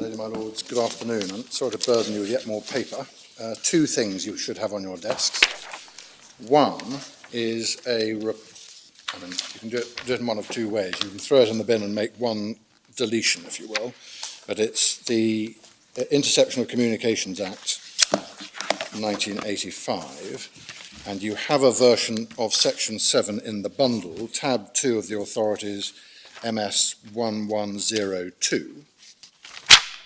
Lady, my lords, good afternoon. I'm sorry to burden you with yet more paper. Two things you should have on your desks. One is you can do it in one of two ways. You can throw it in the bin and make one deletion, if you will, but it's the Interception of Communications Act 1985, and you have a version of Section 7 in the bundle, tab 2 of the authorities, MS 1102.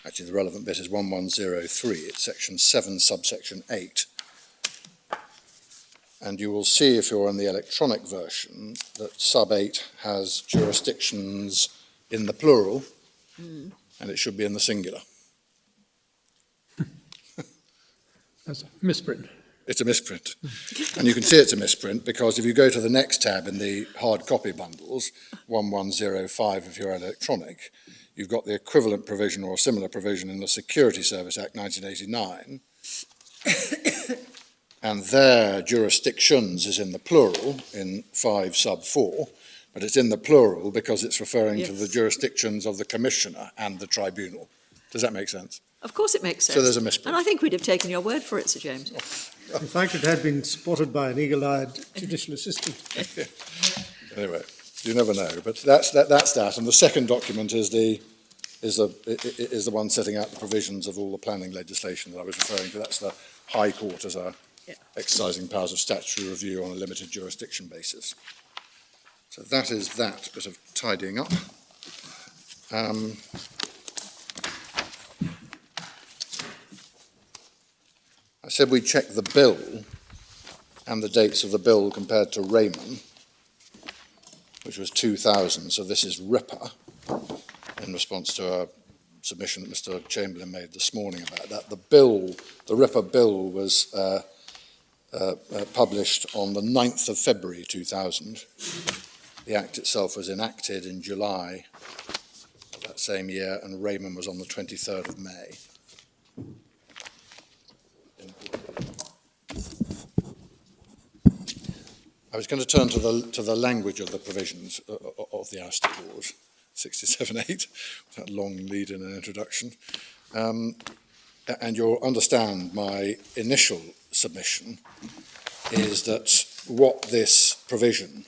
Actually, the relevant bit is 1103. It's Section 7, subsection 8. And you will see, if you're in the electronic version, that sub 8 has jurisdictions in the plural, and it should be in the singular. That's a misprint. It's a misprint. And you can see it's a misprint because if you go to the next tab in the hard copy bundles, 1105 if you're electronic, you've got the equivalent provision or a similar provision in the Security Service Act 1989. And their jurisdictions is in the plural in 5 sub 4, but it's in the plural because it's referring to the jurisdictions of the Commissioner and the Tribunal. Does that make sense? Of course it makes sense. So there's a misprint. And I think we'd have taken your word for it, Sir James. In fact, it had been spotted by an eagle-eyed judicial assistant. Anyway, you never know, but that's that. And the second document is the one setting out the provisions of all the planning legislation that I was referring to. That's the High Court as a exercising powers of statutory review on a limited jurisdiction basis. So that is that bit of tidying up. I said we'd check the bill and the dates of the bill compared to Raymond, which was 2000. So this is RIPA, in response to a submission that Mr. Chamberlain made this morning about that. The RIPA bill was published on the 9th of February 2000. The Act itself was enacted in July of that same year, and Raymond was on the 23rd of May. I was going to turn to the language of the provisions of the ouster clause, 67.8, that long lead in an introduction. And you'll understand my initial submission is that what this provision,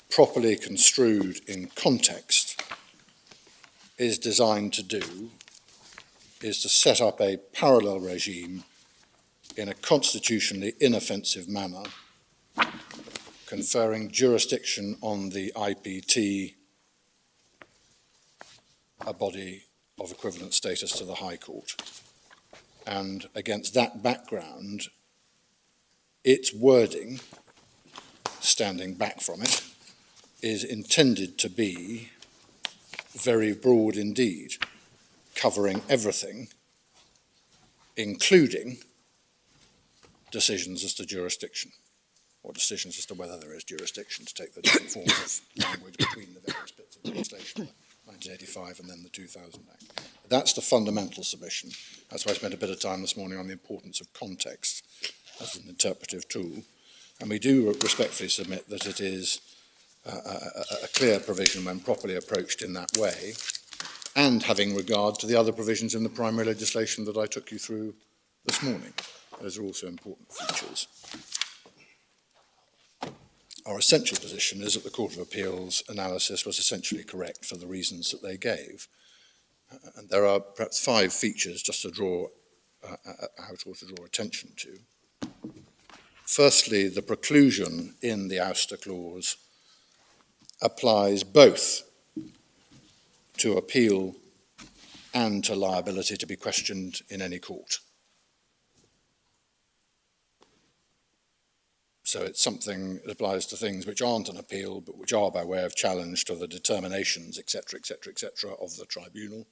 properly construed in context, is designed to do is to set up a parallel regime in a constitutionally inoffensive manner, conferring jurisdiction on the IPT, a body of equivalent status to the High Court. And against that background, its wording, standing back from it, is intended to be very broad indeed, covering everything, including decisions as to jurisdiction, or decisions as to whether there is jurisdiction, to take the different forms of language between the various bits of legislation, 1985 and then the 2000 Act. That's the fundamental submission. That's why I spent a bit of time this morning on the importance of context as an interpretive tool. And we do respectfully submit that it is a clear provision when properly approached in that way, and having regard to the other provisions in the primary legislation that I took you through this morning. Those are also important features. Our essential position is that the Court of Appeal's analysis was essentially correct for the reasons that they gave. And there are perhaps 5 features just to draw attention to. Firstly, the preclusion in the ouster clause applies both to appeal and to liability to be questioned in any court. So it's something that applies to things which aren't an appeal, but which are by way of challenge to the determinations, etc., etc., etc., of the tribunal.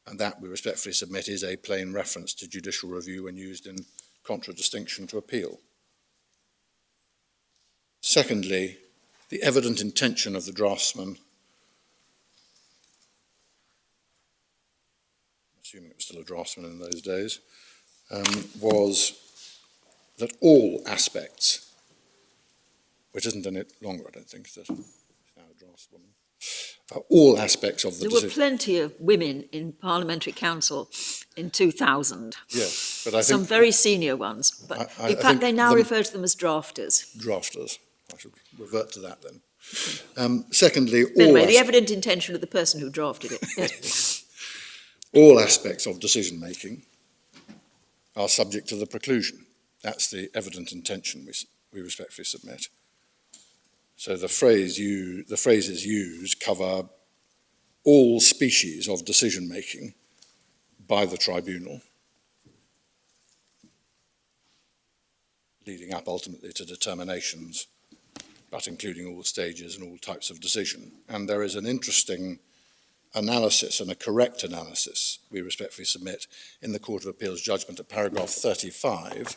And that, we respectfully submit, is a plain reference to judicial review when used in contradistinction to appeal. Secondly, the evident intention of the draftsman, assuming it was still a draftsman in those days, was that all aspects, which isn't any longer, I don't think, it's now a draftswoman, all aspects of the There were decision. plenty of women in Parliamentary Council in 2000. Yes, but I think Some very senior ones, but I in think fact they now the- refer to them as drafters. drafters. I should revert to that then. Secondly, But anyway, the evident intention of the person who drafted it. Yes. all aspects of decision making are subject to the preclusion. That's the evident intention we respectfully submit. So the phrases used cover all species of decision making by the tribunal, leading up ultimately to determinations, but including all stages and all types of decision. And there is an interesting analysis and a correct analysis we respectfully submit in the Court of Appeal's judgment at paragraph 35,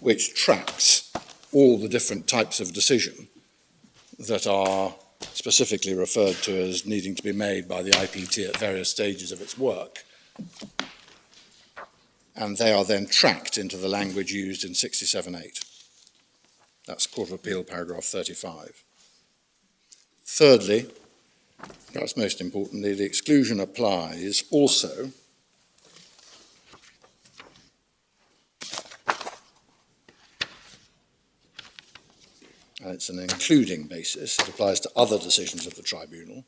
which tracks all the different types of decision that are specifically referred to as needing to be made by the IPT at various stages of its work. And they are then tracked into the language used in 67.8. That's Court of Appeal, paragraph 35. Thirdly, perhaps most importantly, the exclusion applies also and it's an including basis. It applies to other decisions of the tribunal,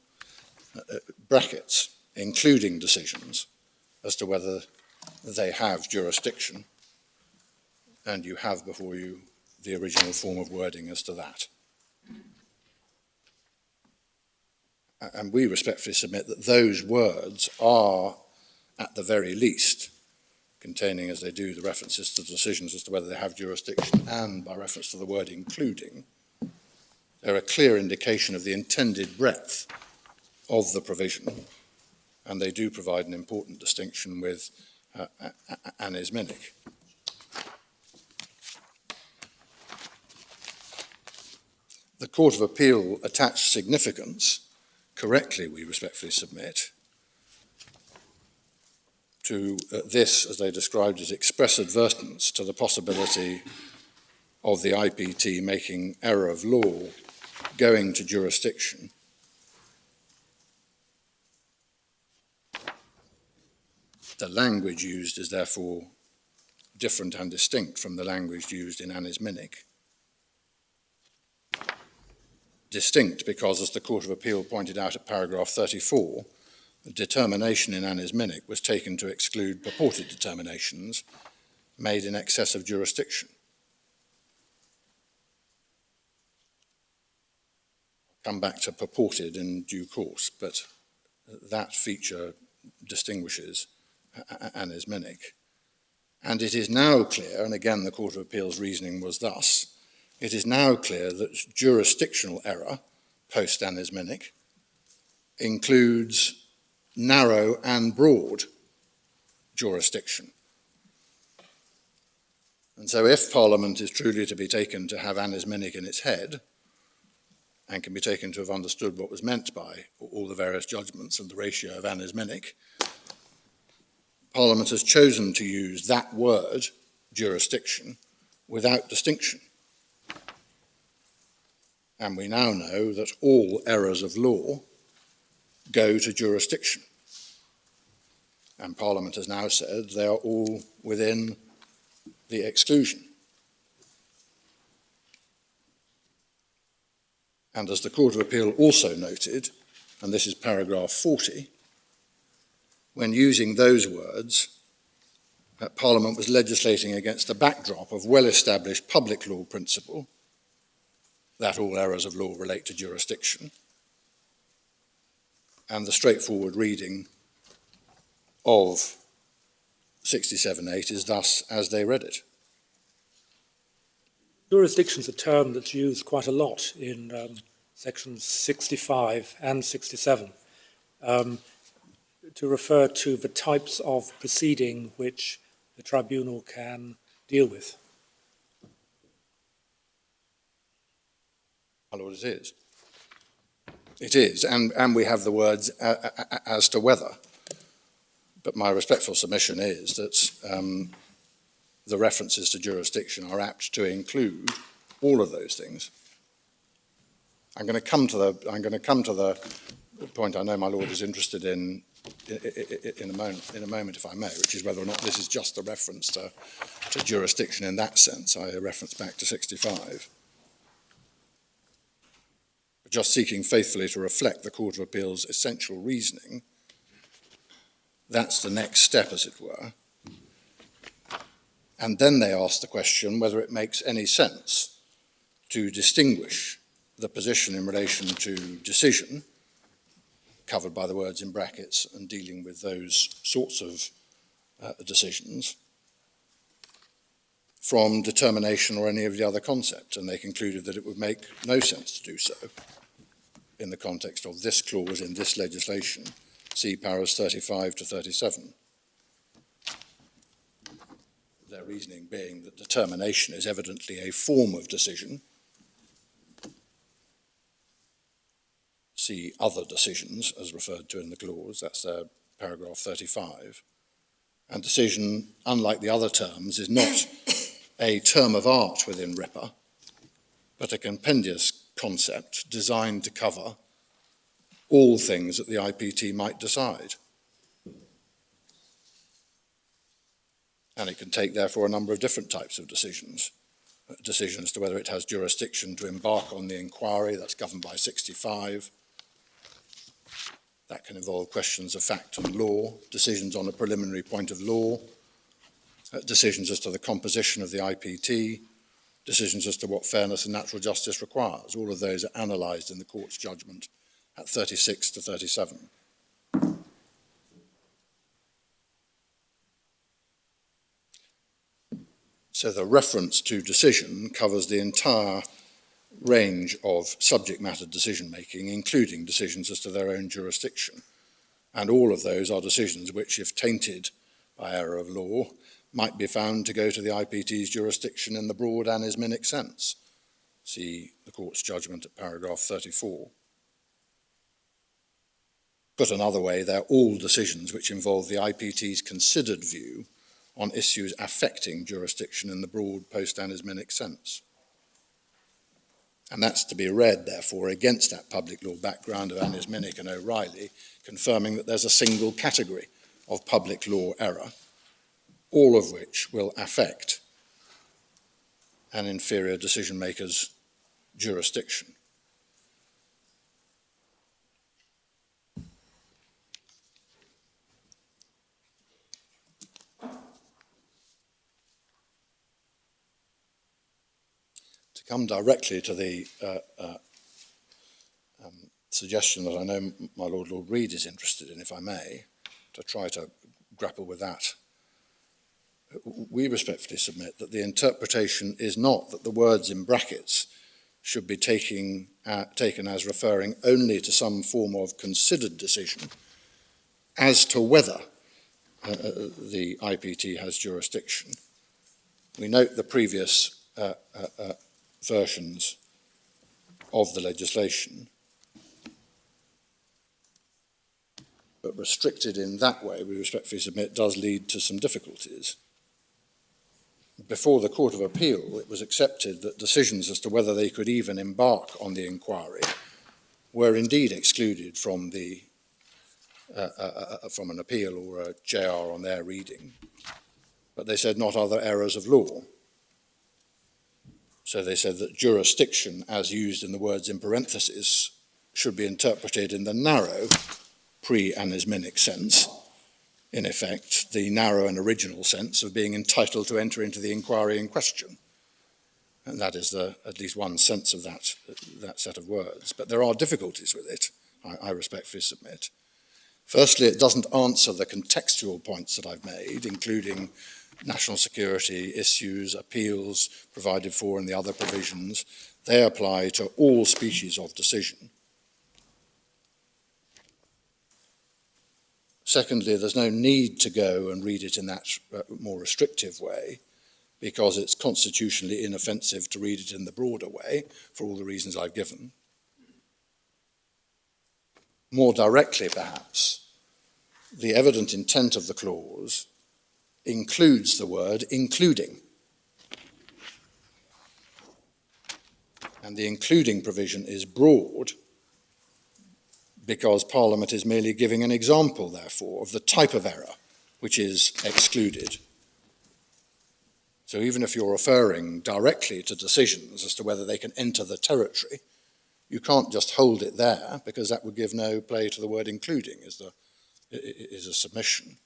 brackets, including decisions as to whether they have jurisdiction, and you have before you the original form of wording as to that. And we respectfully submit that those words are, at the very least, containing, as they do, the references to decisions as to whether they have jurisdiction, and by reference to the word including, they're a clear indication of the intended breadth of the provision, and they do provide an important distinction with anisminic. The Court of Appeal attached significance, correctly we respectfully submit, to this, as they described it, express advertence to the possibility of the IPT making error of law going to jurisdiction. The language used is therefore different and distinct from the language used in anisminic. Distinct because, as the Court of Appeal pointed out at paragraph 34, the determination in anisminic was taken to exclude purported determinations made in excess of jurisdiction. I'll come back to purported in due course, but that feature distinguishes anisminic. And it is now clear, and again the Court of Appeal's reasoning was thus, it is now clear that jurisdictional error, post-anisminic, includes narrow and broad jurisdiction. And so if Parliament is truly to be taken to have anisminic in its head, and can be taken to have understood what was meant by all the various judgments and the ratio of anisminic, Parliament has chosen to use that word, jurisdiction, without distinction. And we now know that all errors of law go to jurisdiction. And Parliament has now said they are all within the exclusion. And as the Court of Appeal also noted, and this is paragraph 40, when using those words, Parliament was legislating against a backdrop of well-established public law principle that all errors of law relate to jurisdiction, and the straightforward reading of 67.8 is thus as they read it. Jurisdiction is a term that's used quite a lot in sections 65 and 67 to refer to the types of proceeding which the tribunal can deal with. My Lord, it is. It is, and we have the words as to whether. But my respectful submission is that the references to jurisdiction are apt to include all of those things. I'm going to come to the point I know my Lord is interested in a moment, if I may, which is whether or not this is just a reference to jurisdiction in that sense. I reference back to 65. Just seeking faithfully to reflect the Court of Appeal's essential reasoning. That's the next step, as it were. And then they ask the question whether it makes any sense to distinguish the position in relation to decision, covered by the words in brackets, and dealing with those sorts of decisions, from determination or any of the other concepts. And they concluded that it would make no sense to do so in the context of this clause in this legislation, see paras 35 to 37. Their reasoning being that determination is evidently a form of decision. See other decisions as referred to in the clause, that's paragraph 35. And decision, unlike the other terms, is not a term of art within RIPA, but a compendious concept designed to cover all things that the IPT might decide. And it can take, therefore, a number of different types of decisions. Decisions as to whether it has jurisdiction to embark on the inquiry, that's governed by 65. That can involve questions of fact and law, decisions on a preliminary point of law, decisions as to the composition of the IPT, decisions as to what fairness and natural justice requires. All of those are analysed in the court's judgment at 36 to 37. So the reference to decision covers the entire range of subject matter decision making, including decisions as to their own jurisdiction. And all of those are decisions which, if tainted by error of law, might be found to go to the IPT's jurisdiction in the broad anisminic sense. See the court's judgment at paragraph 34. Put another way, they're all decisions which involve the IPT's considered view on issues affecting jurisdiction in the broad post-anisminic sense. And that's to be read, therefore, against that public law background of Anisminic and O'Reilly, confirming that there's a single category of public law error, all of which will affect an inferior decision maker's jurisdiction. To come directly to the suggestion that I know my Lord Reid is interested in, if I may, to try to grapple with that. We respectfully submit that the interpretation is not that the words in brackets should be taken as referring only to some form of considered decision as to whether the IPT has jurisdiction. We note the previous versions of the legislation, but restricted in that way, we respectfully submit, does lead to some difficulties. Before the Court of Appeal, it was accepted that decisions as to whether they could even embark on the inquiry were indeed excluded from the from an appeal or a JR on their reading, but they said not other errors of law. So they said that jurisdiction, as used in the words in parentheses, should be interpreted in the narrow pre-anisminic sense, in effect, the narrow and original sense of being entitled to enter into the inquiry in question. And that is at least one sense of that set of words. But there are difficulties with it, I respectfully submit. Firstly, it doesn't answer the contextual points that I've made, including national security issues, appeals provided for in the other provisions. They apply to all species of decision. Secondly, there's no need to go and read it in that more restrictive way, because it's constitutionally inoffensive to read it in the broader way, for all the reasons I've given. More directly, perhaps, the evident intent of the clause includes the word including. And the including provision is broad, because Parliament is merely giving an example, therefore, of the type of error which is excluded. So even if you're referring directly to decisions as to whether they can enter the territory, you can't just hold it there, because that would give no play to the word including, is a submission.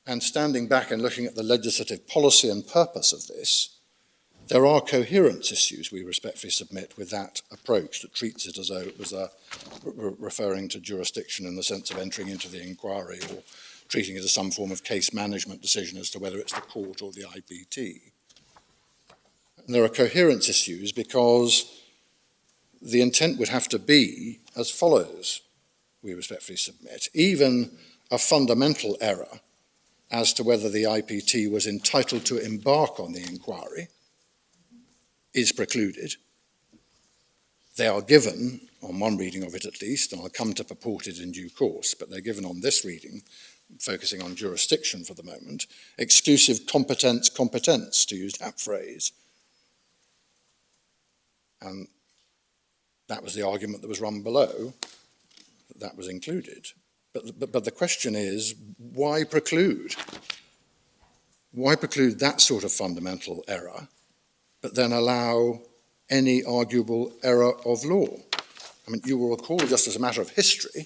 And standing back and looking at the legislative policy and purpose of this, there are coherence issues, we respectfully submit, with that approach that treats it as though it was referring to jurisdiction in the sense of entering into the inquiry, or treating it as some form of case management decision as to whether it's the court or the IPT. And there are coherence issues because the intent would have to be as follows, we respectfully submit. Even a fundamental error as to whether the IPT was entitled to embark on the inquiry is precluded. They are given, on one reading of it at least, and I'll come to purport it in due course, but they're given on this reading, focusing on jurisdiction for the moment, exclusive competence, to use that phrase. And that was the argument that was run below, that was included. But the question is, why preclude? Why preclude that sort of fundamental error, but then allow any arguable error of law? I mean, you will recall, just as a matter of history,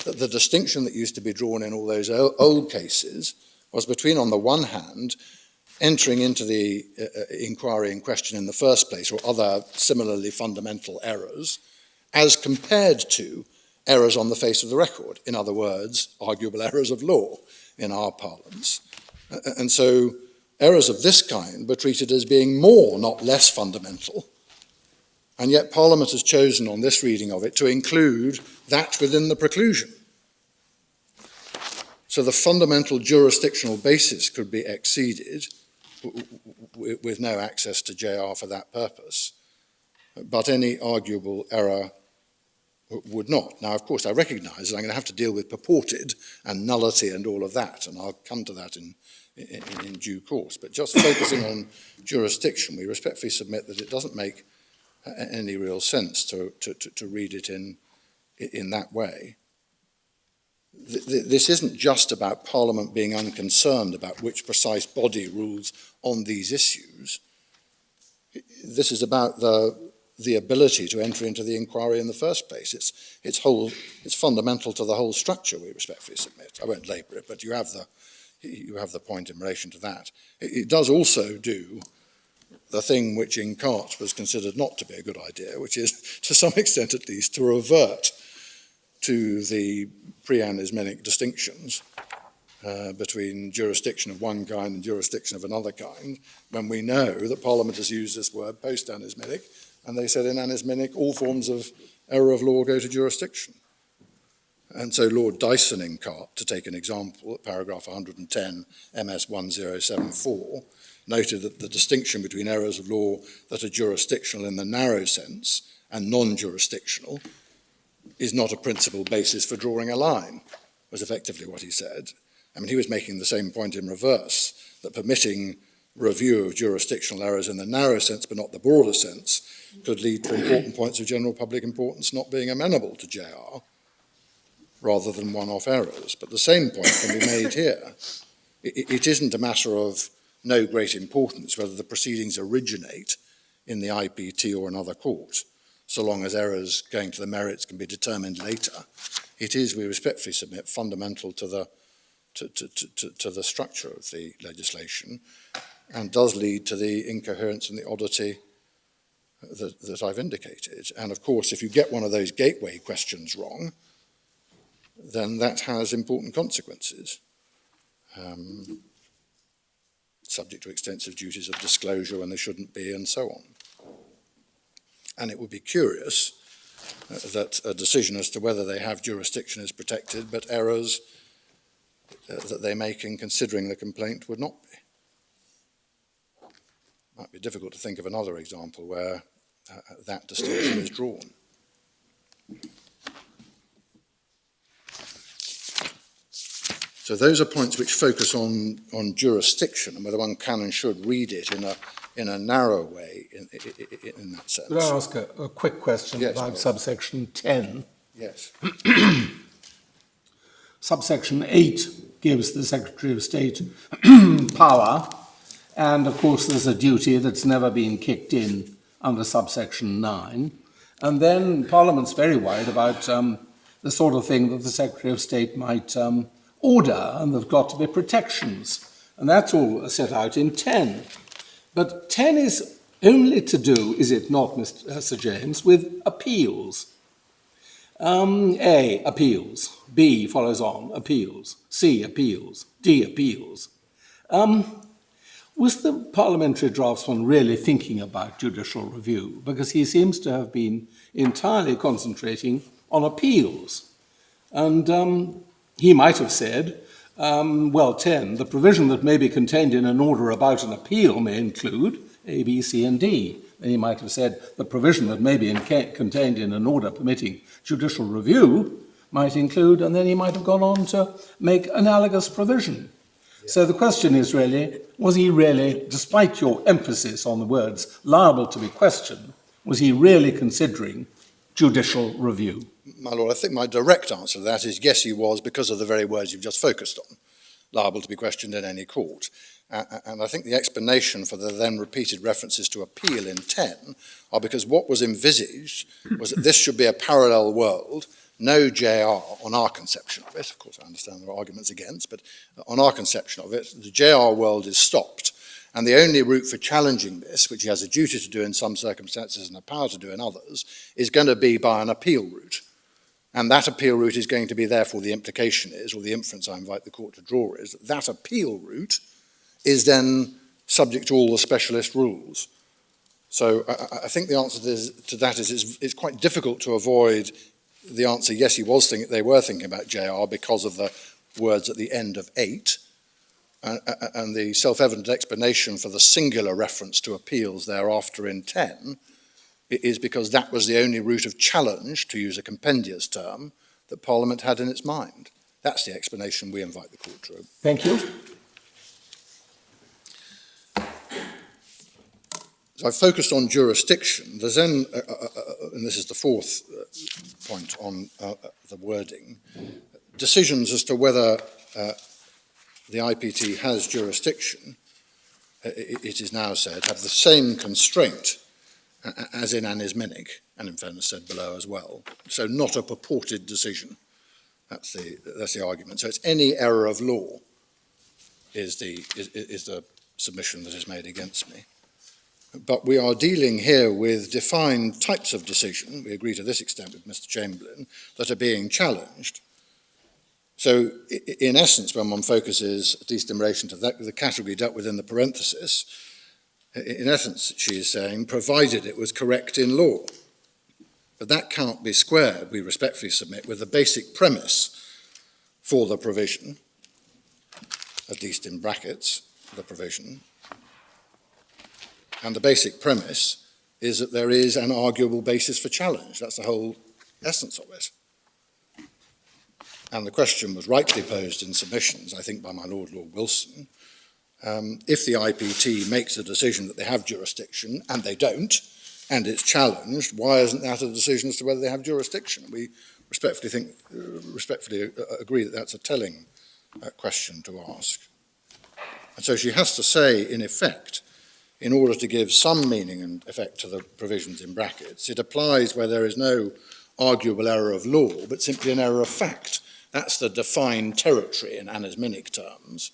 that the distinction that used to be drawn in all those old cases was between, on the one hand, entering into the inquiry in question in the first place, or other similarly fundamental errors, as compared to errors on the face of the record. In other words, arguable errors of law in our parlance. And so errors of this kind were treated as being more, not less fundamental. And yet Parliament has chosen on this reading of it to include that within the preclusion. So the fundamental jurisdictional basis could be exceeded with no access to JR for that purpose. But any arguable error would not. Now, of course, I recognise that I'm going to have to deal with purported and nullity and all of that, and I'll come to that in due course. But just focusing on jurisdiction, we respectfully submit that it doesn't make any real sense to read it in that way. This isn't just about Parliament being unconcerned about which precise body rules on these issues. This is about the ability to enter into the inquiry in the first place. It's fundamental to the whole structure, we respectfully submit. I won't labour it, but you have the point in relation to that. It does also do the thing which in Cart was considered not to be a good idea, which is, to some extent at least, to revert to the pre-anismenic distinctions between jurisdiction of one kind and jurisdiction of another kind, when we know that Parliament has used this word post-anismenic, and they said in anismenic all forms of error of law go to jurisdiction. And so Lord Dyson in Cart, to take an example, at paragraph 110, MS 1074, noted that the distinction between errors of law that are jurisdictional in the narrow sense and non-jurisdictional is not a principal basis for drawing a line, was effectively what he said. I mean, he was making the same point in reverse, that permitting review of jurisdictional errors in the narrow sense but not the broader sense could lead to important points of general public importance not being amenable to JR, rather than one-off errors. But the same point can be made here. It isn't a matter of no great importance whether the proceedings originate in the IPT or another court, so long as errors going to the merits can be determined later. It is, we respectfully submit, fundamental to the structure of the legislation, and does lead to the incoherence and the oddity that I've indicated. And of course, if you get one of those gateway questions wrong, then that has important consequences, subject to extensive duties of disclosure when there shouldn't be, and so on. And it would be curious that a decision as to whether they have jurisdiction is protected, but errors that they make in considering the complaint would not be. It might be difficult to think of another example where that distinction is drawn. So those are points which focus on jurisdiction and whether one can and should read it in a narrow way in that sense. Could I ask a quick question Yes, about please. subsection 10? Yes. Subsection 8 gives the Secretary of State power, and of course there's a duty that's never been kicked in under subsection 9. And then Parliament's very worried about the sort of thing that the Secretary of State might order, and there's got to be protections. And that's all set out in 10. But 10 is only to do, is it not, Sir James, with appeals. A, appeals. B follows on, appeals. C, appeals. D, appeals. Was the parliamentary draftsman really thinking about judicial review? Because he seems to have been entirely concentrating on appeals. And he might have said, 10, the provision that may be contained in an order about an appeal may include A, B, C, and D. Then he might have said the provision that may be contained in an order permitting judicial review might include, and then he might have gone on to make analogous provision. Yeah. So the question is really, was he really, despite your emphasis on the words liable to be questioned, was he really considering judicial review? My Lord, I think my direct answer to that is yes, he was, because of the very words you've just focused on, liable to be questioned in any court. And I think the explanation for the then repeated references to appeal in 10 are because what was envisaged was that this should be a parallel world, no JR on our conception of it. Of course, I understand there are arguments against, but on our conception of it, the JR world is stopped. And the only route for challenging this, which he has a duty to do in some circumstances and a power to do in others, is going to be by an appeal route. And that appeal route is going to be, therefore, the implication is, or the inference I invite the court to draw is, that that appeal route is then subject to all the specialist rules. So I think the answer to that is it's quite difficult to avoid the answer, yes, they were thinking about JR because of the words at the end of 8, and the self-evident explanation for the singular reference to appeals thereafter in 10 is because that was the only route of challenge, to use a compendious term, that Parliament had in its mind. That's the explanation we invite the court to. Thank you. So I've focused on jurisdiction. There's then, and this is the fourth point on the wording, decisions as to whether the IPT has jurisdiction, it is now said, have the same constraint as in anisminic, and in fairness said below as well. So not a purported decision. That's the argument. So it's any error of law is the submission that is made against me. But we are dealing here with defined types of decision, we agree to this extent with Mr. Chamberlain, that are being challenged. So in essence, when one focuses, at least in relation to the category dealt with in the parenthesis, in essence, she is saying, provided it was correct in law. But that can't be squared, we respectfully submit, with the basic premise for the provision, at least in brackets, the provision. And the basic premise is that there is an arguable basis for challenge. That's the whole essence of it. And the question was rightly posed in submissions, I think, by my Lord Wilson. If the IPT makes a decision that they have jurisdiction, and they don't, and it's challenged, why isn't that a decision as to whether they have jurisdiction? We respectfully agree that that's a telling question to ask. And so she has to say, in effect, in order to give some meaning and effect to the provisions in brackets, it applies where there is no arguable error of law, but simply an error of fact. That's the defined territory in anisminic terms.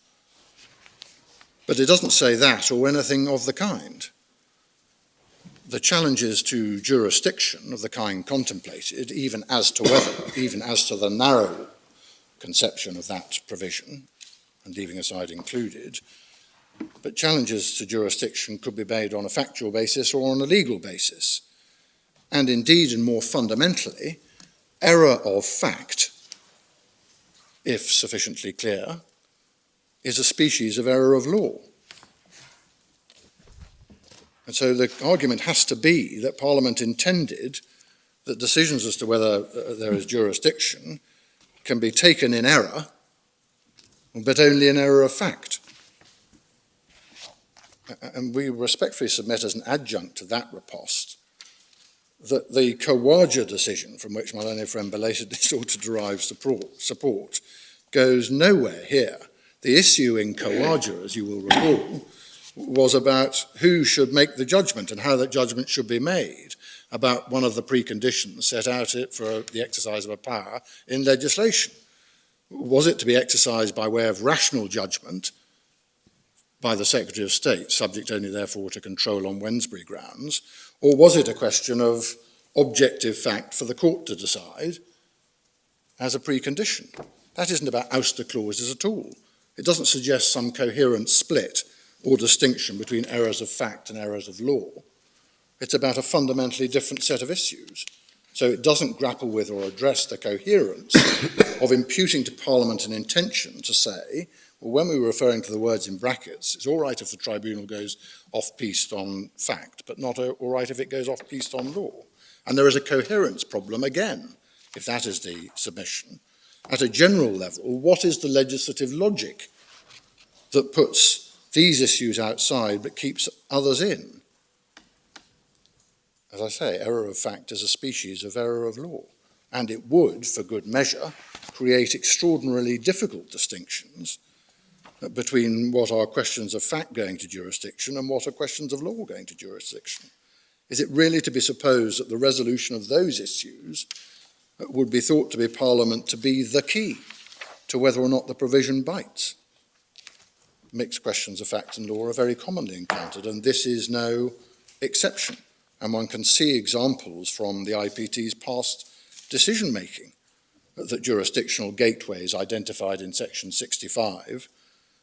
But it doesn't say that or anything of the kind. The challenges to jurisdiction of the kind contemplated, even as to the narrow conception of that provision, and leaving aside included, but challenges to jurisdiction could be made on a factual basis or on a legal basis. And indeed, and more fundamentally, error of fact, if sufficiently clear, is a species of error of law. And so the argument has to be that Parliament intended that decisions as to whether there is jurisdiction can be taken in error, but only in error of fact. And we respectfully submit as an adjunct to that riposte that the Kawaja decision, from which my learned friend belatedly sought to derive support, goes nowhere here. The issue in Kawaja, as you will recall, was about who should make the judgment and how that judgment should be made about one of the preconditions set out for the exercise of a power in legislation. Was it to be exercised by way of rational judgment by the Secretary of State, subject only therefore to control on Wednesbury grounds, or was it a question of objective fact for the court to decide as a precondition? That isn't about ouster clauses at all. It doesn't suggest some coherent split or distinction between errors of fact and errors of law. It's about a fundamentally different set of issues. So it doesn't grapple with or address the coherence of imputing to Parliament an intention to say, well, when we were referring to the words in brackets, it's all right if the tribunal goes off-piste on fact, but not all right if it goes off-piste on law. And there is a coherence problem again, if that is the submission. At a general level, what is the legislative logic that puts these issues outside but keeps others in? As I say, error of fact is a species of error of law, and it would, for good measure, create extraordinarily difficult distinctions between what are questions of fact going to jurisdiction and what are questions of law going to jurisdiction. Is it really to be supposed that the resolution of those issues would be thought to be Parliament to be the key to whether or not the provision bites? Mixed questions of fact and law are very commonly encountered, and this is no exception. And one can see examples from the IPT's past decision-making that jurisdictional gateways identified in section 65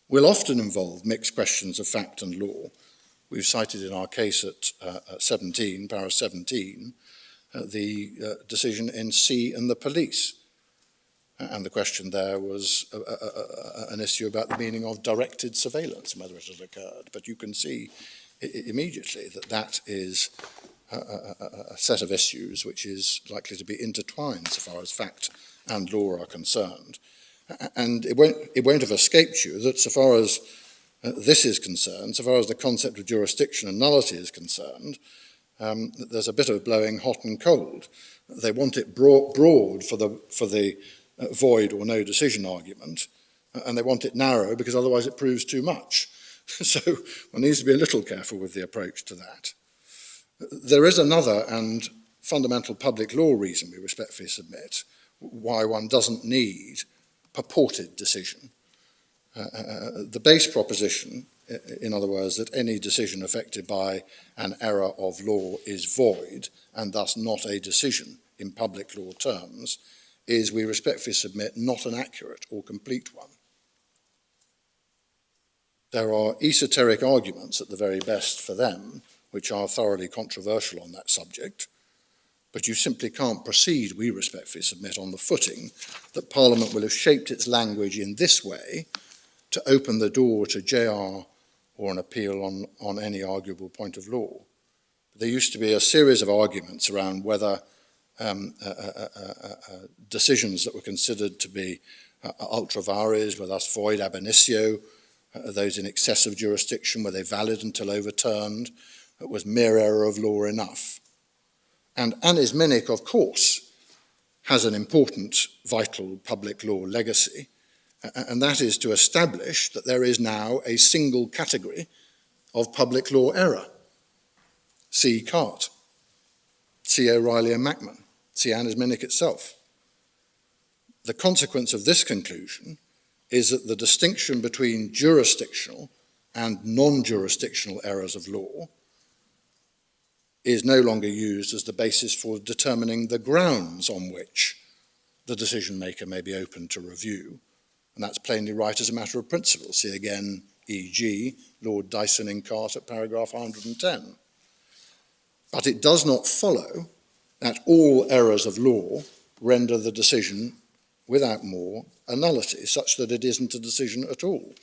will often involve mixed questions of fact and law. We've cited in our case at 17, para 17, the decision in C and the police. And the question there was an issue about the meaning of directed surveillance and whether it had occurred. But you can see immediately that that is a set of issues which is likely to be intertwined so far as fact and law are concerned. And it won't have escaped you that so far as this is concerned, so far as the concept of jurisdiction and nullity is concerned, there's a bit of blowing hot and cold. They want it broad for the void or no decision argument, and they want it narrow because otherwise it proves too much. So one needs to be a little careful with the approach to that. There is another and fundamental public law reason we respectfully submit why one doesn't need purported decision. The base proposition, in other words, that any decision affected by an error of law is void and thus not a decision in public law terms, is, we respectfully submit, not an accurate or complete one. There are esoteric arguments at the very best for them, which are thoroughly controversial on that subject, but you simply can't proceed, we respectfully submit, on the footing that Parliament will have shaped its language in this way to open the door to JR or an appeal on any arguable point of law. There used to be a series of arguments around whether decisions that were considered to be ultra vires were thus void ab initio, those in excessive jurisdiction, were they valid until overturned, was mere error of law enough. And Annis Minnick, of course, has an important, vital public law legacy, and that is to establish that there is now a single category of public law error. See Cart, see O'Reilly and Macman, see Annis Minnick itself. The consequence of this conclusion is that the distinction between jurisdictional and non-jurisdictional errors of law is no longer used as the basis for determining the grounds on which the decision maker may be open to review. And that's plainly right as a matter of principle. See again, e.g., Lord Dyson in Cart at paragraph 110. But it does not follow that all errors of law render the decision without more a nullity, such that it isn't a decision at all.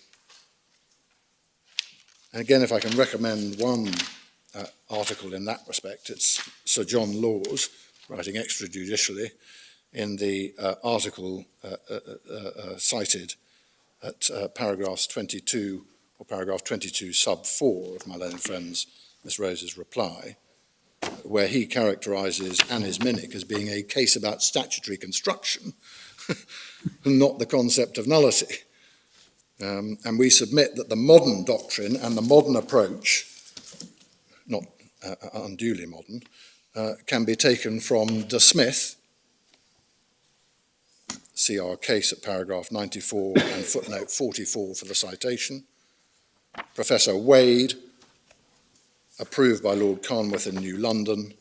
And again, if I can recommend one article in that respect, it's Sir John Laws, writing extrajudicially, in the article cited at paragraphs 22 or paragraph 22 sub 4 of my learned friend's Miss Rose's reply, where he characterises Annis Minnick as being a case about statutory construction, not the concept of nullity. And we submit that the modern doctrine and the modern approach, not unduly modern, can be taken from De Smith, see our case at paragraph 94 and footnote 44 for the citation, Professor Wade, approved by Lord Carnwath in New London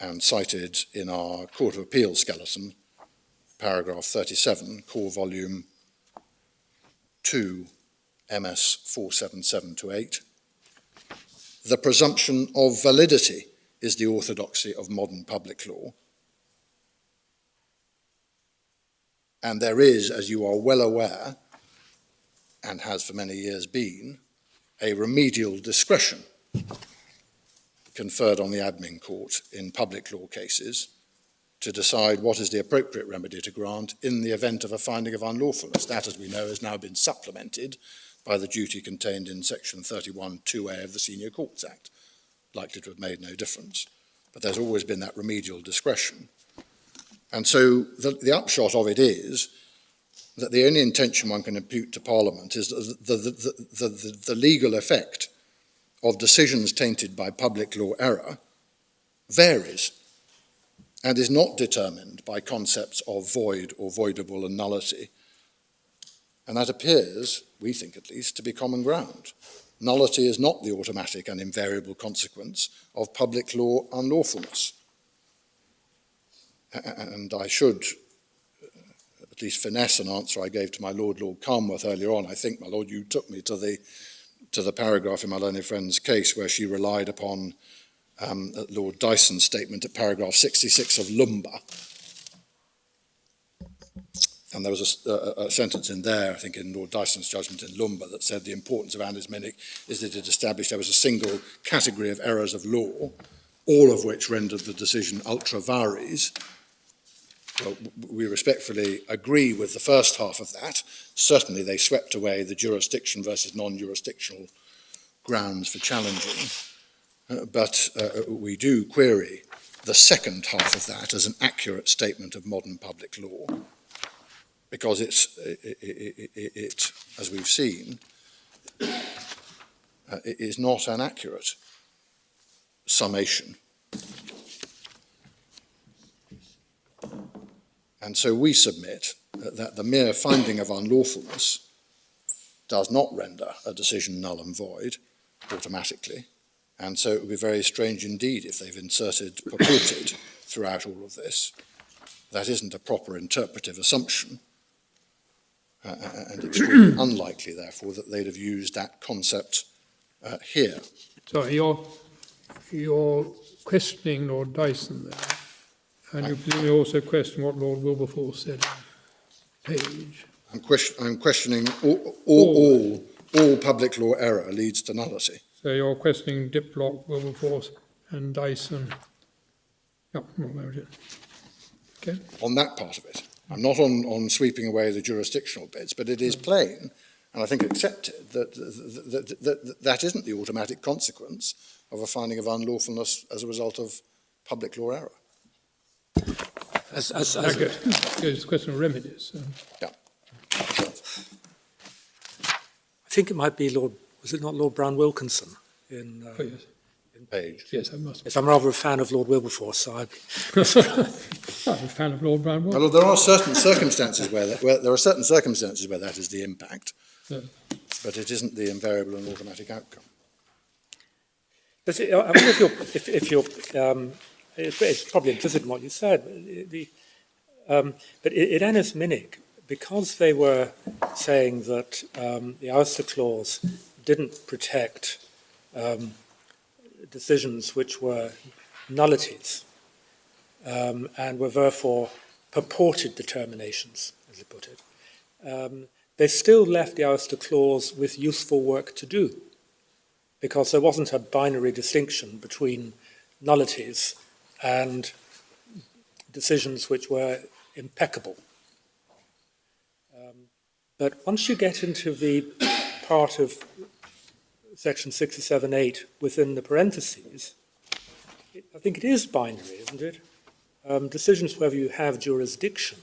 and cited in our Court of Appeal skeleton, paragraph 37, core volume 2, MS 477-8. The presumption of validity is the orthodoxy of modern public law. And there is, as you are well aware, and has for many years been, a remedial discretion conferred on the admin court in public law cases to decide what is the appropriate remedy to grant in the event of a finding of unlawfulness. That, as we know, has now been supplemented by the duty contained in section 31(2)(a) of the Senior Courts Act, likely to have made no difference. But there's always been that remedial discretion. And so the upshot of it is that the only intention one can impute to Parliament is the legal effect of decisions tainted by public law error varies and is not determined by concepts of void or voidable and nullity. And that appears, we think at least, to be common ground. Nullity is not the automatic and invariable consequence of public law unlawfulness. And I should at least finesse an answer I gave to my Lord Carnwath earlier on. I think, my Lord, you took me to the paragraph in my learned friend's case where she relied upon Lord Dyson's statement at paragraph 66 of Lumba. And there was a sentence in there, I think in Lord Dyson's judgment in Lumba, that said the importance of Annis Minnick is that it established there was a single category of errors of law, all of which rendered the decision ultra vires. Well, we respectfully agree with the first half of that. Certainly they swept away the jurisdiction versus non-jurisdictional grounds for challenging. But we do query the second half of that as an accurate statement of modern public law, because it, as we've seen, it is not an accurate summation. And so we submit that the mere finding of unlawfulness does not render a decision null and void automatically. And so it would be very strange indeed if they've inserted purported throughout all of this. That isn't a proper interpretive assumption, and extremely unlikely, therefore, that they'd have used that concept here. So you're questioning Lord Dyson there, and you presumably also question what Lord Wilberforce said on page. I'm questioning all public law error leads to nullity. So you're questioning Diplock, Wilberforce and Dyson. Yeah, well, there it is. Okay. On that part of it. I'm not on sweeping away the jurisdictional bits, but it is plain, and I think accepted, that isn't the automatic consequence of a finding of unlawfulness as a result of public law error. It's a question of remedies. Yeah. I think it might be was it not Lord Brown Wilkinson in Oh, yes. Page. Yes, I must be. Yes, I'm rather a fan of Lord Wilberforce, so I'm a fan of Lord Brown. Well, there are certain circumstances where that is the impact, Yeah. but it isn't the invariable and automatic outcome. I wonder it's probably implicit in what you said, but in Annis Minnick, because they were saying that the ouster clause didn't protect decisions which were nullities and were therefore purported determinations, as they put it, they still left the ouster clause with useful work to do, because there wasn't a binary distinction between nullities and decisions which were impeccable. But once you get into the part of section 67(8) within the parentheses, I think it is binary, isn't it? Decisions whether you have jurisdiction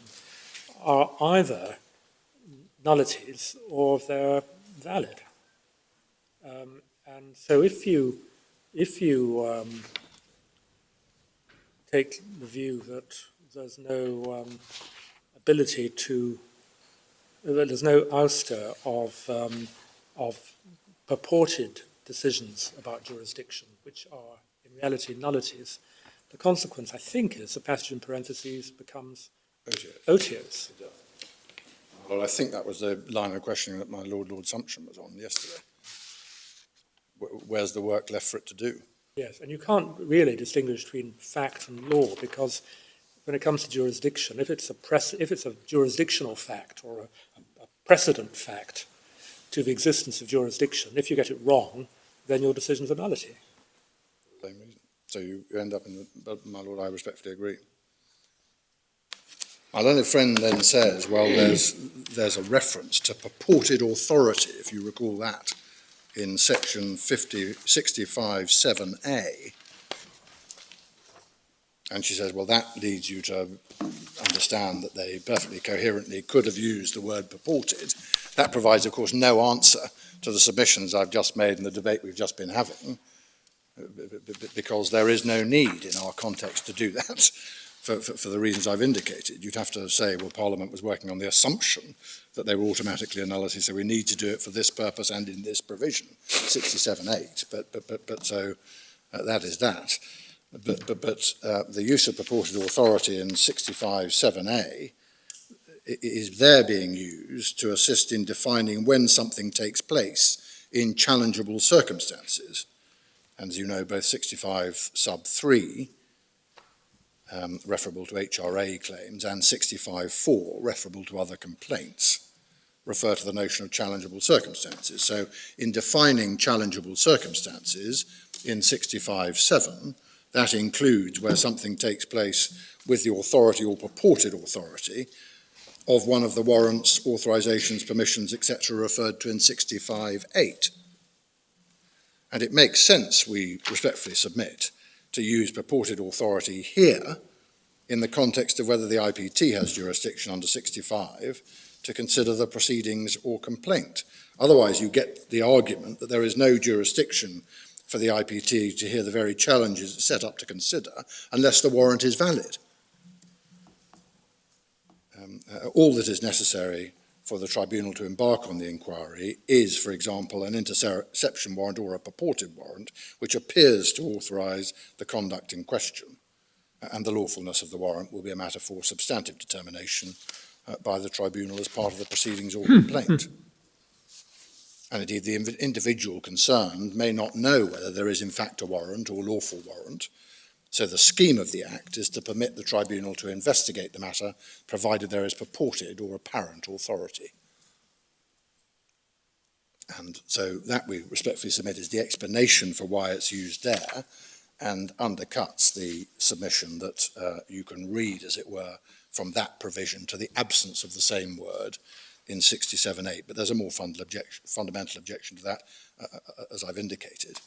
are either nullities or they're valid. And so if you take the view that there's no ability to, that there's no ouster of purported decisions about jurisdiction, which are in reality nullities, the consequence, I think, is the passage in parentheses becomes otiose. Well, I think that was the line of questioning that my Lord Sumption was on yesterday. Where's the work left for it to do? Yes, and you can't really distinguish between fact and law, because when it comes to jurisdiction, if it's a jurisdictional fact or a precedent fact to the existence of jurisdiction, if you get it wrong, then your decision's a nullity. Same reason. So you end up in the, but my Lord, I respectfully agree. My learned friend then says, well, there's a reference to purported authority, if you recall that, in section 65(7)(a). And she says, well, that leads you to understand that they perfectly coherently could have used the word purported. That provides, of course, no answer to the submissions I've just made in the debate we've just been having, because there is no need in our context to do that for the reasons I've indicated. You'd have to say, well, Parliament was working on the assumption that they were automatically a nullity, so we need to do it for this purpose and in this provision, 67(8). But so that is that. But the use of purported authority in 65(7)(a) is there being used to assist in defining when something takes place in challengeable circumstances. And as you know, both 65(3), referable to HRA claims, and 65(4), referable to other complaints, refer to the notion of challengeable circumstances. So in defining challengeable circumstances in 65(7), that includes where something takes place with the authority or purported authority of one of the warrants, authorisations, permissions, etc. referred to in 65(8). And it makes sense, we respectfully submit, to use purported authority here in the context of whether the IPT has jurisdiction under 65 to consider the proceedings or complaint. Otherwise, you get the argument that there is no jurisdiction for the IPT to hear the very challenges it's set up to consider unless the warrant is valid. All that is necessary for the tribunal to embark on the inquiry is, for example, an interception warrant or a purported warrant which appears to authorise the conduct in question, and the lawfulness of the warrant will be a matter for substantive determination by the tribunal as part of the proceedings or complaint. And indeed, the individual concerned may not know whether there is in fact a warrant or lawful warrant. So the scheme of the Act is to permit the tribunal to investigate the matter, provided there is purported or apparent authority. And so that we respectfully submit is the explanation for why it's used there, and undercuts the submission that you can read, as it were, from that provision to the absence of the same word in 67(8). But there's a more fundamental objection to that, as I've indicated.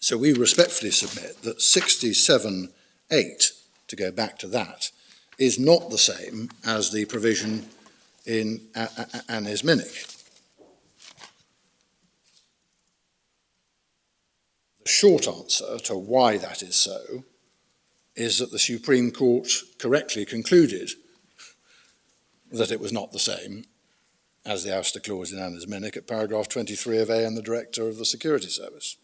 So we respectfully submit that 67(8), to go back to that, is not the same as the provision in Anisminic. The short answer to why that is so is that the Supreme Court correctly concluded that it was not the same as the ouster clause in Anisminic at paragraph 23 of A and the Director of the Security Service.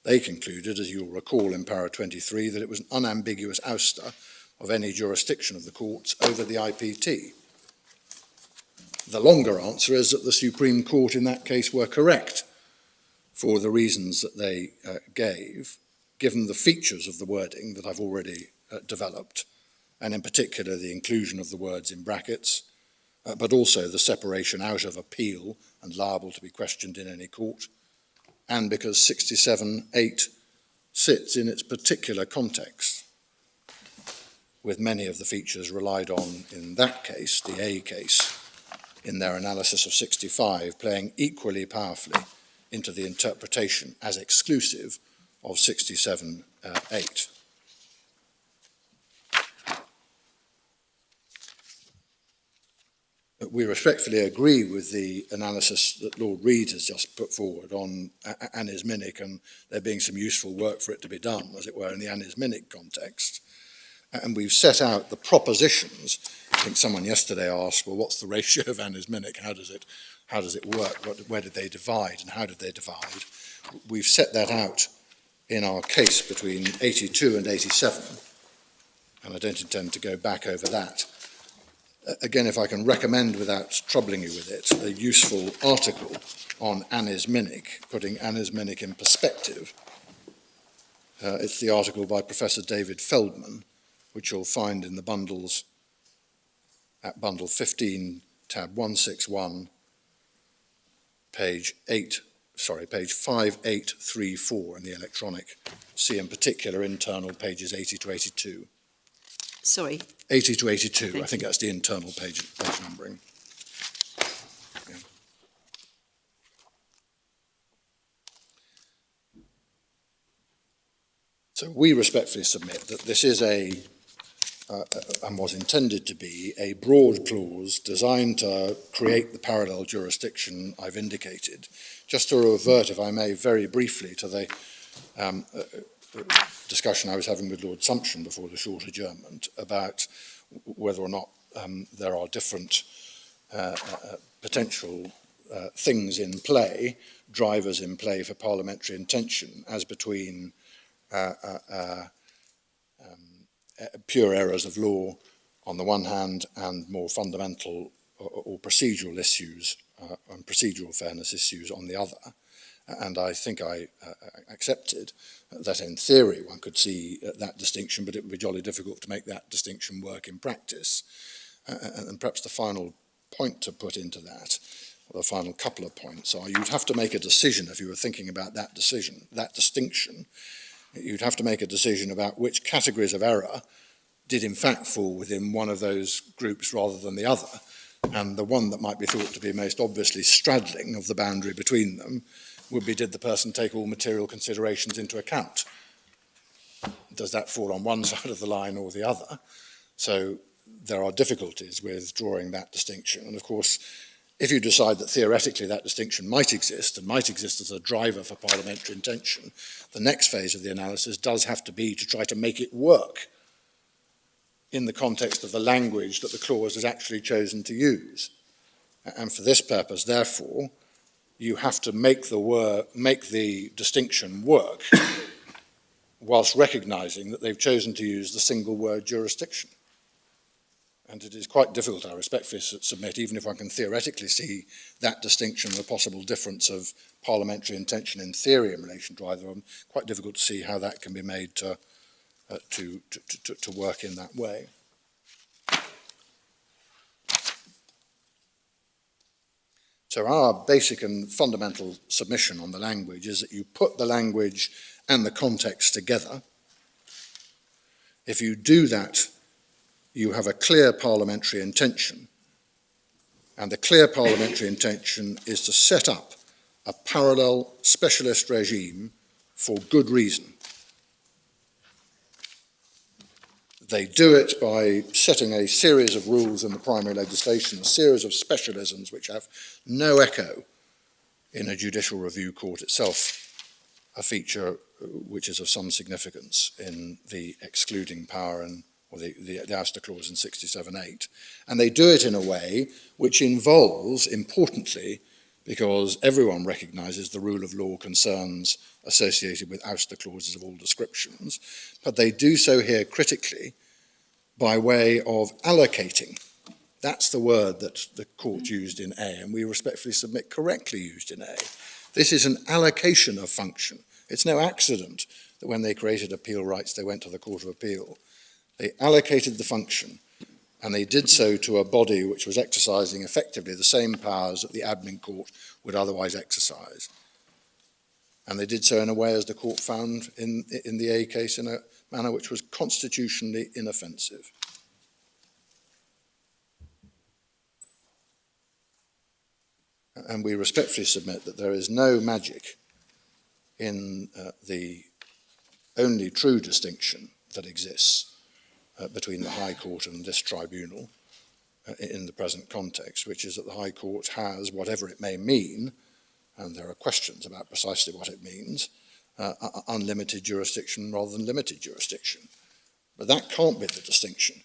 They concluded, as you'll recall in para 23, that it was an unambiguous ouster of any jurisdiction of the courts over the IPT. The longer answer is that the Supreme Court in that case were correct for the reasons that they gave, given the features of the wording that I've already developed, and in particular the inclusion of the words in brackets, but also the separation out of appeal and liable to be questioned in any court, and because 67(8) sits in its particular context, with many of the features relied on in that case, the A case, in their analysis of 65, playing equally powerfully into the interpretation as exclusive of 67(8). We respectfully agree with the analysis that Lord Reid has just put forward on anisminic and there being some useful work for it to be done, as it were, in the anisminic context. And we've set out the propositions. I think someone yesterday asked, well, what's the ratio of anisminic? How does it work? Where did they divide and how did they divide? We've set that out in our case between 82 and 87, and I don't intend to go back over that. Again, if I can recommend, without troubling you with it, a useful article on anisminic, putting anisminic in perspective. It's the article by Professor David Feldman, which you'll find in the bundles at bundle 15, tab 161, page 5834 in the electronic. See in particular internal pages 80 to 82. Sorry. 80 to 82, Thank I think that's the internal page numbering. Yeah. So we respectfully submit that this is and was intended to be, a broad clause designed to create the parallel jurisdiction I've indicated. Just to revert, if I may, very briefly to the discussion I was having with Lord Sumption before the short adjournment about whether or not there are different potential things in play, drivers in play for parliamentary intention, as between pure errors of law on the one hand and more fundamental or procedural issues and procedural fairness issues on the other. And I think I accepted that in theory one could see that distinction, but it would be jolly difficult to make that distinction work in practice. And perhaps the final point to put into that, or the final couple of points, are you'd have to make a decision if you were thinking about that distinction. You'd have to make a decision about which categories of error did in fact fall within one of those groups rather than the other. And the one that might be thought to be most obviously straddling of the boundary between them would be, did the person take all material considerations into account? Does that fall on one side of the line or the other? So there are difficulties with drawing that distinction. And of course, if you decide that theoretically that distinction might exist and might exist as a driver for parliamentary intention, the next phase of the analysis does have to be to try to make it work in the context of the language that the clause has actually chosen to use. And for this purpose, therefore, you have to make the distinction work whilst recognising that they've chosen to use the single word jurisdiction. And it is quite difficult, I respectfully submit, even if one can theoretically see that distinction, the possible difference of parliamentary intention in theory in relation to either of them, quite difficult to see how that can be made to work in that way. So our basic and fundamental submission on the language is that you put the language and the context together. If you do that, you have a clear parliamentary intention, and the clear parliamentary intention is to set up a parallel specialist regime for good reason. They do it by setting a series of rules in the primary legislation, a series of specialisms which have no echo in a judicial review court itself, a feature which is of some significance in the excluding power or the ouster clause in 67(8). And they do it in a way which involves, importantly, because everyone recognises the rule of law concerns associated with ouster clauses of all descriptions, but they do so here critically by way of allocating. That's the word that the court used in A, and we respectfully submit correctly used in A. This is an allocation of function. It's no accident that when they created appeal rights, they went to the Court of Appeal. They allocated the function, and they did so to a body which was exercising effectively the same powers that the admin court would otherwise exercise. And they did so in a way, as the court found in the A case, in a manner which was constitutionally inoffensive. And we respectfully submit that there is no magic in the only true distinction that exists between the High Court and this tribunal in the present context, which is that the High Court has, whatever it may mean, and there are questions about precisely what it means, unlimited jurisdiction rather than limited jurisdiction. But that can't be the distinction.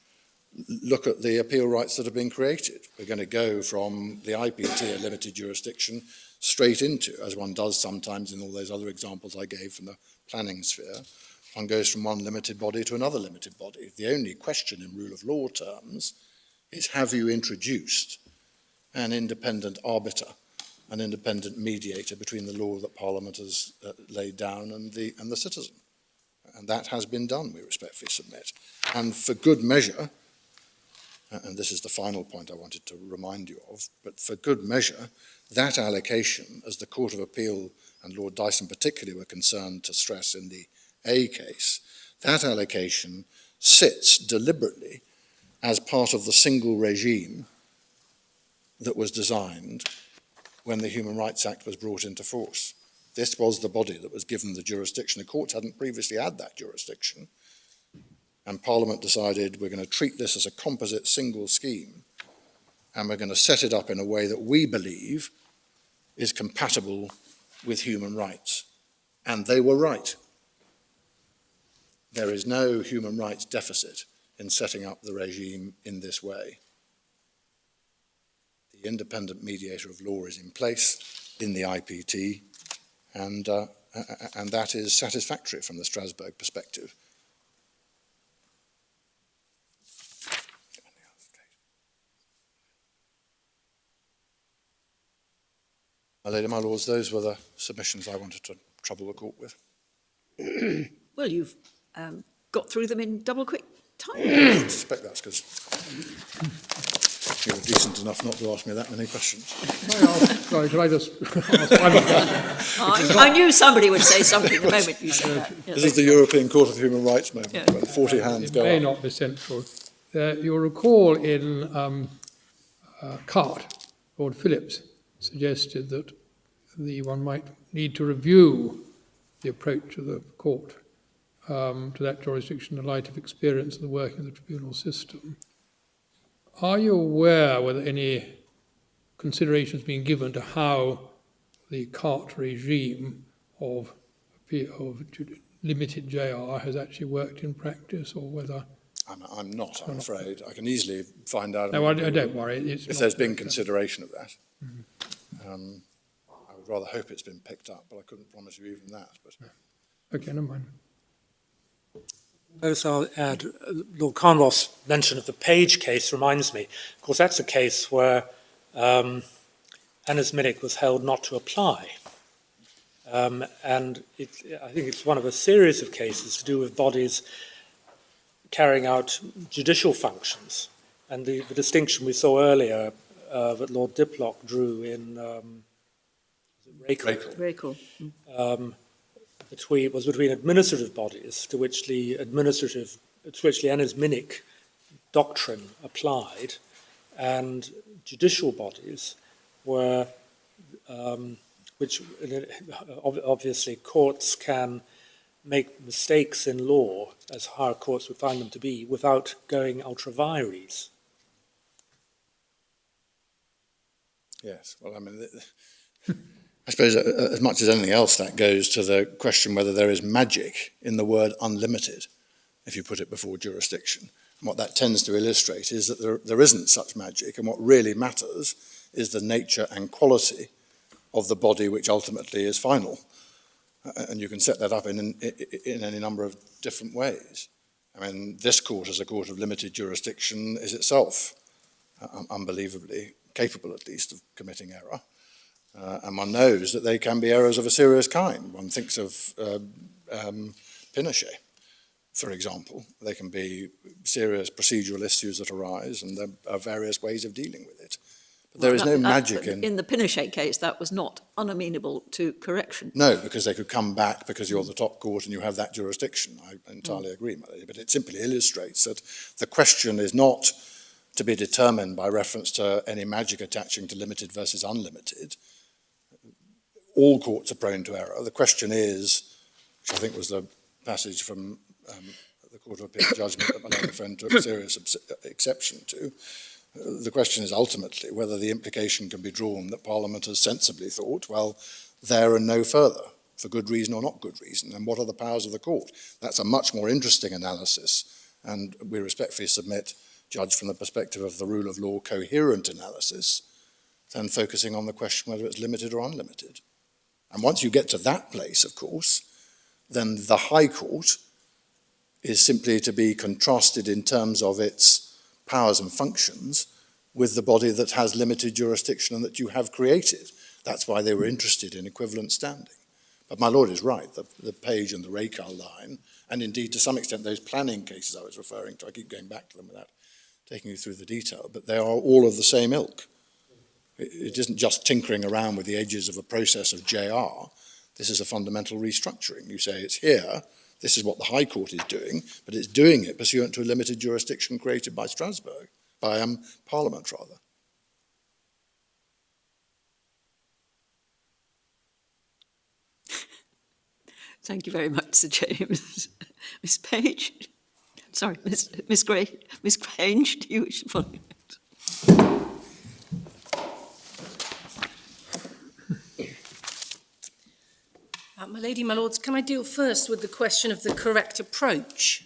Look at the appeal rights that have been created. We're going to go from the IPT, a limited jurisdiction, straight into, as one does sometimes in all those other examples I gave from the planning sphere, one goes from one limited body to another limited body. The only question in rule of law terms is, have you introduced an independent arbiter, an independent mediator between the law that Parliament has laid down and the citizen? And that has been done, we respectfully submit. And for good measure, and this is the final point I wanted to remind you of, but for good measure, that allocation, as the Court of Appeal and Lord Dyson particularly were concerned to stress in the A case, that allocation sits deliberately as part of the single regime that was designed when the Human Rights Act was brought into force. This was the body that was given the jurisdiction. The courts hadn't previously had that jurisdiction. And Parliament decided we're going to treat this as a composite single scheme, and we're going to set it up in a way that we believe is compatible with human rights. And they were right. There is no human rights deficit in setting up the regime in this way. The independent mediator of law is in place in the IPT, and that is satisfactory from the Strasbourg perspective. My lady, my lords, those were the submissions I wanted to trouble the court with. Well, you've got through them in double quick time. I suspect that's because you were decent enough not to ask me that many questions. Sorry, can I just ask one question? I knew somebody would say something the moment you said that. Yes. This is the European Court of Human Rights moment, Yeah. when 40 hands It go may up. not be central. You'll recall in Cart, Lord Phillips suggested that one might need to review the approach of the court to that jurisdiction in the light of experience of the working of the tribunal system. Are you aware whether any consideration has been given to how the Cart regime of limited JR has actually worked in practice, or whether... I'm not, I'm afraid. I can easily find out. No, I don't worry. If there's been consideration of that. Mm-hmm. I would rather hope it's been picked up, but I couldn't promise you even that. But Okay, never mind. Perhaps I'll add, Lord Carnroth's mention of the Page case reminds me. Of course, that's a case where Annus Minnick was held not to apply. And I think it's one of a series of cases to do with bodies carrying out judicial functions. And the distinction we saw earlier that Lord Diplock drew in Rakel. Very cool. Between administrative bodies to which the Annus Minnick doctrine applied, and judicial bodies where which obviously courts can make mistakes in law, as higher courts would find them to be, without going ultra vires. yes, well, I mean, I suppose as much as anything else, that goes to the question whether there is magic in the word unlimited, if you put it before jurisdiction. And what that tends to illustrate is that there isn't such magic, and what really matters is the nature and quality of the body which ultimately is final. And you can set that up in any number of different ways. I mean, this court, as a court of limited jurisdiction, is itself unbelievably capable, at least, of committing error. And one knows that they can be errors of a serious kind. One thinks of Pinochet, for example. They can be serious procedural issues that arise, and there are various ways of dealing with it. But there is no magic in... In the Pinochet case, that was not unamenable to correction. No, because they could come back because you're the top court and you have that jurisdiction. I entirely agree, my lady. But it simply illustrates that the question is not to be determined by reference to any magic attaching to limited versus unlimited. All courts are prone to error. The question is, which I think was the passage from the Court of Appeal judgment that my learned friend took serious exception to. The question is ultimately whether the implication can be drawn that Parliament has sensibly thought, well, there and no further, for good reason or not good reason, and what are the powers of the court? That's a much more interesting analysis, and we respectfully submit, judged from the perspective of the rule of law, coherent analysis, than focusing on the question whether it's limited or unlimited. And once you get to that place, of course, then the High Court is simply to be contrasted in terms of its powers and functions with the body that has limited jurisdiction and that you have created. That's why they were interested in equivalent standing. But my Lord is right, the Page and the Rakal line, and indeed to some extent those planning cases I was referring to, I keep going back to them without taking you through the detail, but they are all of the same ilk. It isn't just tinkering around with the edges of a process of JR. This is a fundamental restructuring. You say it's here, this is what the High Court is doing, but it's doing it pursuant to a limited jurisdiction created by Strasbourg, by Parliament rather. Thank you very much, Sir James. Miss Page? Sorry, Miss Grange, do you wish to follow it? My lady, my lords, can I deal first with the question of the correct approach?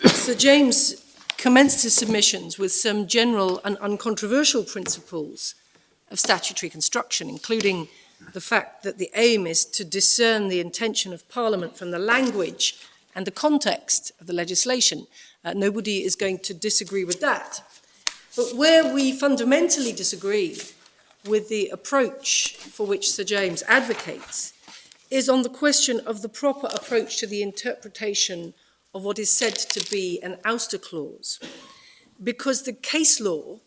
Sir James commenced his submissions with some general and uncontroversial principles of statutory construction, including the fact that the aim is to discern the intention of Parliament from the language and the context of the legislation. Nobody is going to disagree with that. But where we fundamentally disagree with the approach for which Sir James advocates is on the question of the proper approach to the interpretation of what is said to be an ouster clause. Because the case law,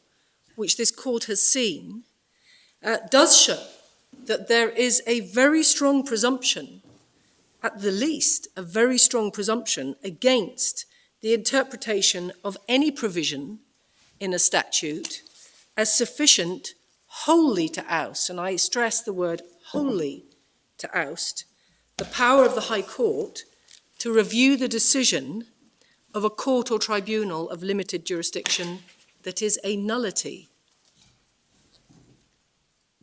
which this court has seen, does show that there is a very strong presumption, at the least, a very strong presumption against the interpretation of any provision in a statute as sufficient wholly to oust, and I stress the word wholly to oust, the power of the High Court to review the decision of a court or tribunal of limited jurisdiction that is a nullity.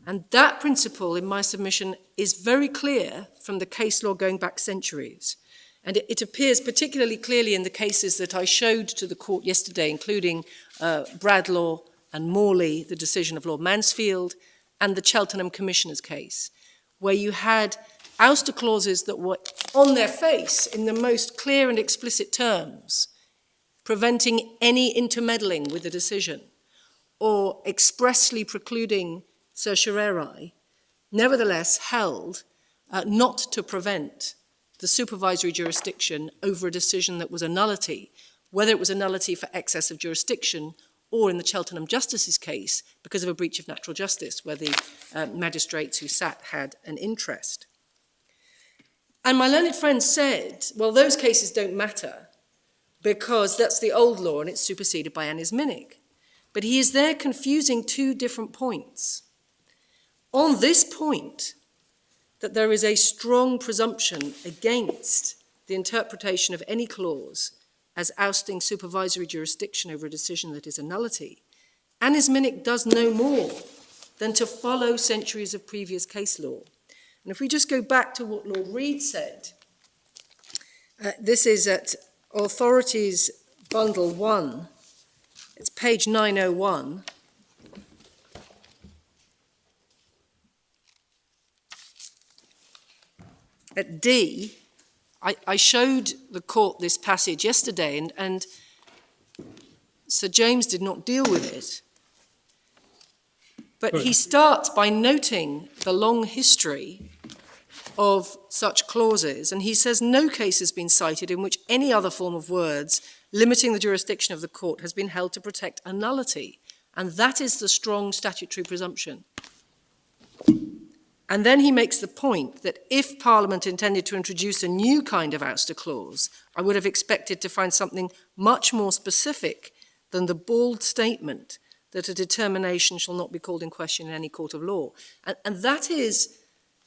And that principle, in my submission, is very clear from the case law going back centuries. And it appears particularly clearly in the cases that I showed to the court yesterday, including Bradlaugh and Morley, the decision of Lord Mansfield, and the Cheltenham Commissioner's case, where you had ouster clauses that were on their face in the most clear and explicit terms, preventing any intermeddling with the decision, or expressly precluding certiorari, nevertheless held not to prevent the supervisory jurisdiction over a decision that was a nullity, whether it was a nullity for excess of jurisdiction or in the Cheltenham Justice's case, because of a breach of natural justice, where the magistrates who sat had an interest. And my learned friend said, well, those cases don't matter, because that's the old law and it's superseded by Annis Minnick. But he is there confusing two different points. On this point, that there is a strong presumption against the interpretation of any clause as ousting supervisory jurisdiction over a decision that is a nullity, Annis Minnick does no more than to follow centuries of previous case law. And if we just go back to what Lord Reid said, this is at Authorities Bundle 1, it's page 901. At D, I showed the court this passage yesterday, and Sir James did not deal with it. But he starts by noting the long history of such clauses, and he says no case has been cited in which any other form of words limiting the jurisdiction of the court has been held to protect a nullity, and that is the strong statutory presumption. And then he makes the point that if Parliament intended to introduce a new kind of ouster clause, I would have expected to find something much more specific than the bald statement that a determination shall not be called in question in any court of law. And that is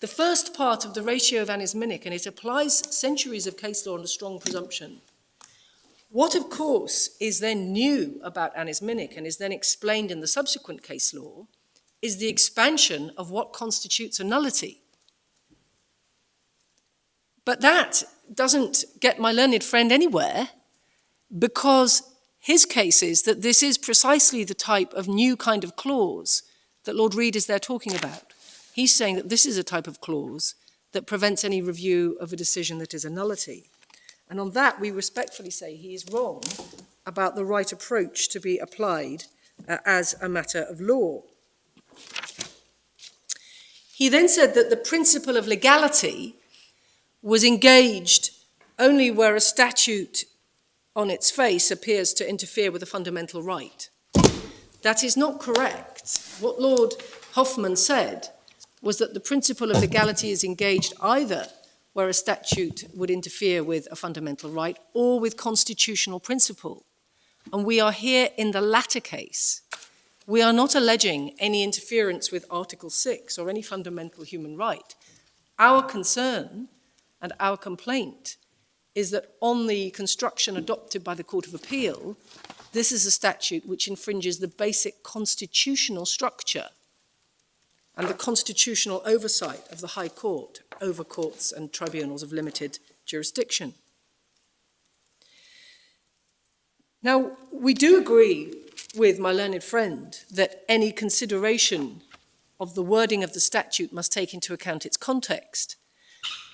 the first part of the ratio of annus minec, and it applies centuries of case law on a strong presumption. What, of course, is then new about annus minec and is then explained in the subsequent case law is the expansion of what constitutes a nullity. But that doesn't get my learned friend anywhere, because his case is that this is precisely the type of new kind of clause that Lord Reid is there talking about. He's saying that this is a type of clause that prevents any review of a decision that is a nullity. And on that, we respectfully say he is wrong about the right approach to be applied as a matter of law. He then said that the principle of legality was engaged only where a statute on its face appears to interfere with a fundamental right. That is not correct. What Lord Hoffman said was that the principle of legality is engaged either where a statute would interfere with a fundamental right or with constitutional principle. And we are here in the latter case. We are not alleging any interference with Article 6 or any fundamental human right. Our concern and our complaint is that on the construction adopted by the Court of Appeal, this is a statute which infringes the basic constitutional structure and the constitutional oversight of the High Court over courts and tribunals of limited jurisdiction. Now, we do agree with my learned friend that any consideration of the wording of the statute must take into account its context,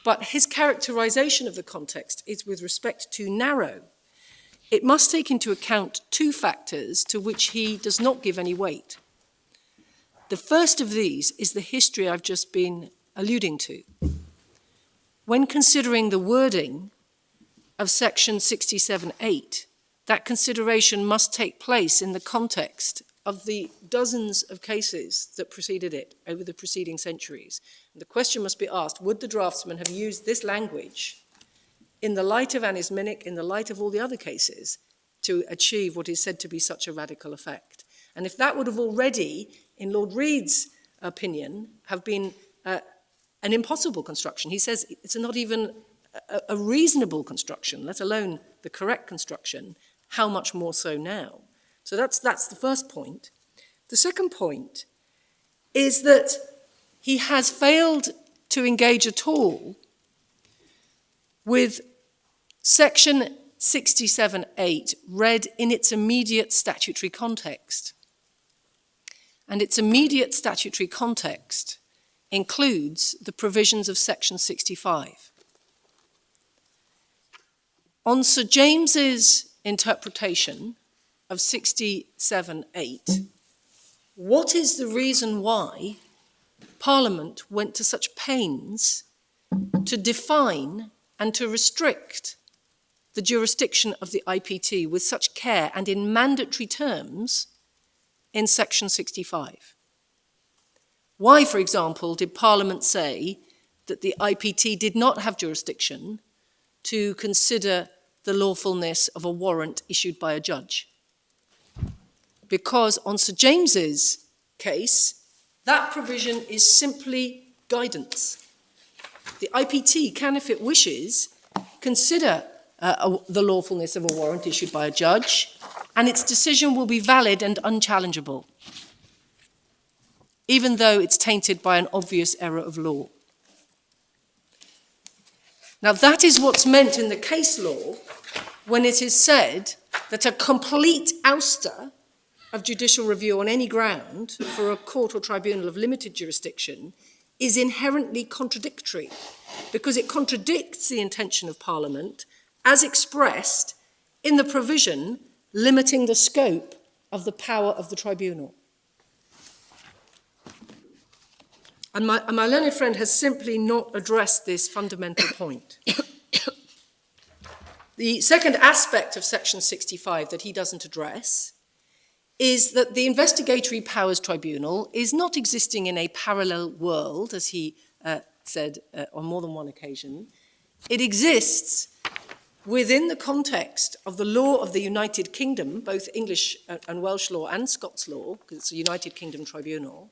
but his characterization of the context is with respect too narrow. It must take into account two factors to which he does not give any weight. The first of these is the history I've just been alluding to. When considering the wording of section 67(8), that consideration must take place in the context of the dozens of cases that preceded it over the preceding centuries. And the question must be asked, would the draftsman have used this language in the light of annus minec, in the light of all the other cases, to achieve what is said to be such a radical effect? And if that would have already, in Lord Reid's opinion, have been an impossible construction. He says it's not even a reasonable construction, let alone the correct construction, how much more so now? So that's the first point. The second point is that he has failed to engage at all with section 67(8) read in its immediate statutory context. And its immediate statutory context includes the provisions of section 65. On Sir James's interpretation of 67(8), what is the reason why Parliament went to such pains to define and to restrict the jurisdiction of the IPT with such care and in mandatory terms in section 65? Why, for example, did Parliament say that the IPT did not have jurisdiction to consider the lawfulness of a warrant issued by a judge? Because on Sir James's case, that provision is simply guidance. The IPT can, if it wishes, consider the lawfulness of a warrant issued by a judge, and its decision will be valid and unchallengeable, even though it's tainted by an obvious error of law. Now, that is what's meant in the case law when it is said that a complete ouster of judicial review on any ground for a court or tribunal of limited jurisdiction is inherently contradictory, because it contradicts the intention of Parliament as expressed in the provision limiting the scope of the power of the tribunal. And my learned friend has simply not addressed this fundamental point. The second aspect of section 65 that he doesn't address is that the Investigatory Powers Tribunal is not existing in a parallel world, as he said on more than one occasion. It exists within the context of the law of the United Kingdom, both English and Welsh law and Scots law, because it's a United Kingdom tribunal,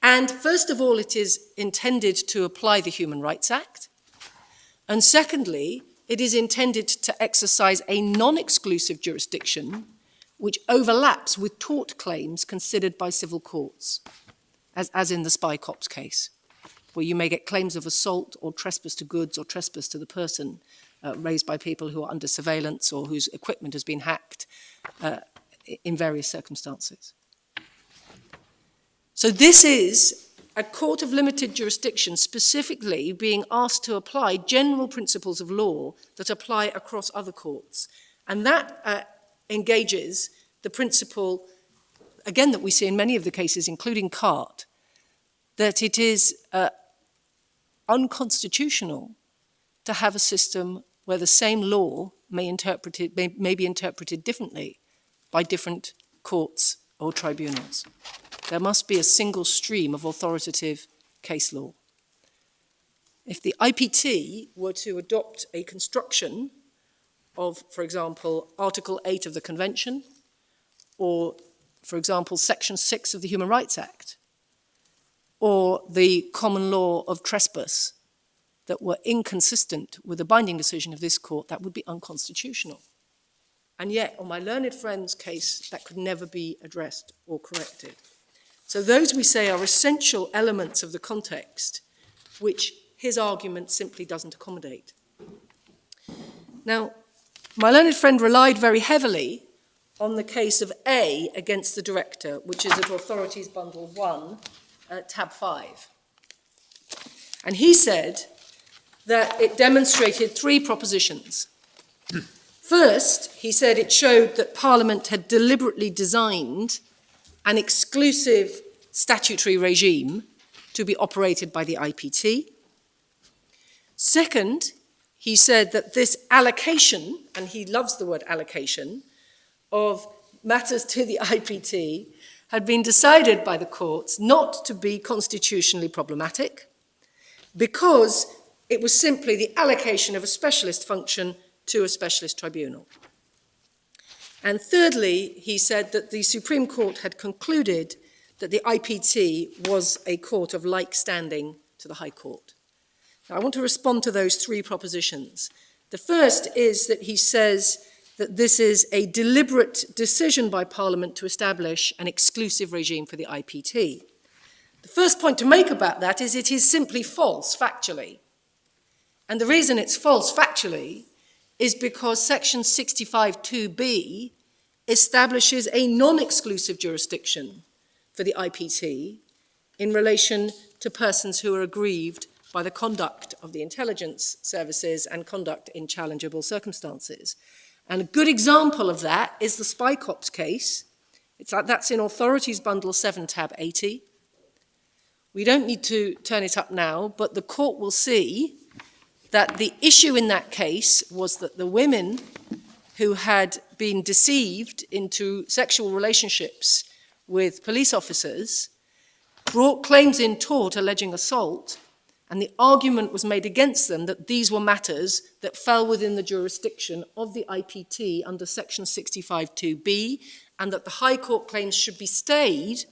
And first of all, it is intended to apply the Human Rights Act. And secondly, it is intended to exercise a non-exclusive jurisdiction which overlaps with tort claims considered by civil courts, as in the Spy Cops case, where you may get claims of assault or trespass to goods or trespass to the person raised by people who are under surveillance or whose equipment has been hacked in various circumstances. So this is a court of limited jurisdiction specifically being asked to apply general principles of law that apply across other courts. And that engages the principle, again, that we see in many of the cases, including Cart, that it is unconstitutional to have a system where the same law may be interpreted differently by different courts or tribunals. There must be a single stream of authoritative case law. If the IPT were to adopt a construction of, for example, Article 8 of the Convention, or, for example, Section 6 of the Human Rights Act, or the common law of trespass that were inconsistent with the binding decision of this court, that would be unconstitutional. And yet, on my learned friend's case, that could never be addressed or corrected. So those, we say, are essential elements of the context which his argument simply doesn't accommodate. Now, my learned friend relied very heavily on the case of A against the director, which is at Authorities Bundle 1, tab 5. And he said that it demonstrated three propositions. First, he said it showed that Parliament had deliberately designed an exclusive statutory regime to be operated by the IPT. Second, he said that this allocation, and he loves the word allocation, of matters to the IPT had been decided by the courts not to be constitutionally problematic because it was simply the allocation of a specialist function to a specialist tribunal. And thirdly, he said that the Supreme Court had concluded that the IPT was a court of like standing to the High Court. Now, I want to respond to those three propositions. The first is that he says that this is a deliberate decision by Parliament to establish an exclusive regime for the IPT. The first point to make about that is it is simply false factually. And the reason it's false factually is because Section 65(2)(b) establishes a non-exclusive jurisdiction for the IPT in relation to persons who are aggrieved by the conduct of the intelligence services and conduct in challengeable circumstances. And a good example of that is the Spy Cops case. That's in Authorities Bundle 7, tab 80. We don't need to turn it up now, but the court will see that the issue in that case was that the women who had been deceived into sexual relationships with police officers brought claims in tort alleging assault, and the argument was made against them that these were matters that fell within the jurisdiction of the IPT under Section 65(2)(b, and that the High Court claims should be stayed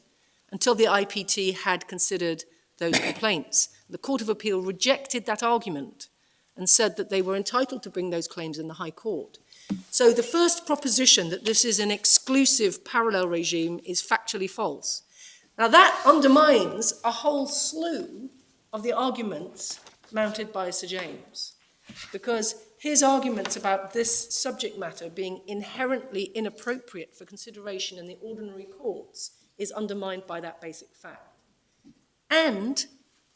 until the IPT had considered those complaints. The Court of Appeal rejected that argument and said that they were entitled to bring those claims in the High Court. So the first proposition that this is an exclusive parallel regime is factually false. Now that undermines a whole slew of the arguments mounted by Sir James, because his arguments about this subject matter being inherently inappropriate for consideration in the ordinary courts is undermined by that basic fact. And,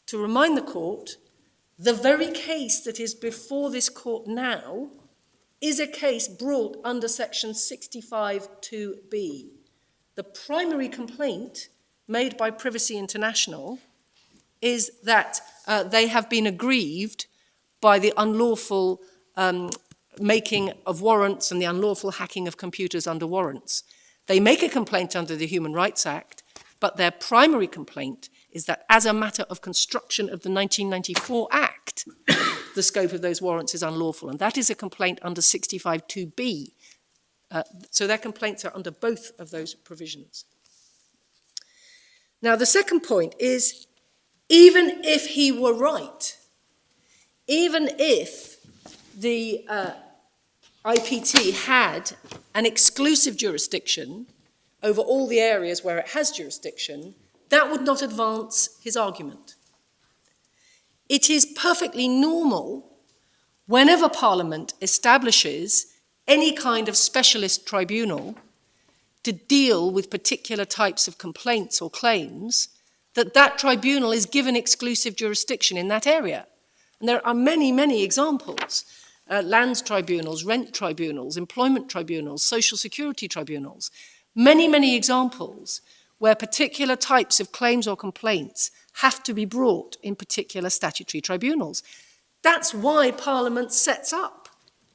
to remind the court, the very case that is before this court now is a case brought under Section 65(2)(b. The primary complaint made by Privacy International is that they have been aggrieved by the unlawful making of warrants and the unlawful hacking of computers under warrants. They make a complaint under the Human Rights Act, but their primary complaint is that as a matter of construction of the 1994 Act, the scope of those warrants is unlawful, and that is a complaint under 65(2)(b. So their complaints are under both of those provisions. Now, the second point is, even if he were right, even if the IPT had an exclusive jurisdiction over all the areas where it has jurisdiction, that would not advance his argument. It is perfectly normal whenever Parliament establishes any kind of specialist tribunal to deal with particular types of complaints or claims, that that tribunal is given exclusive jurisdiction in that area. And there are many, many examples. Lands tribunals, rent tribunals, employment tribunals, social security tribunals. Many, many examples where particular types of claims or complaints have to be brought in particular statutory tribunals. That's why Parliament sets up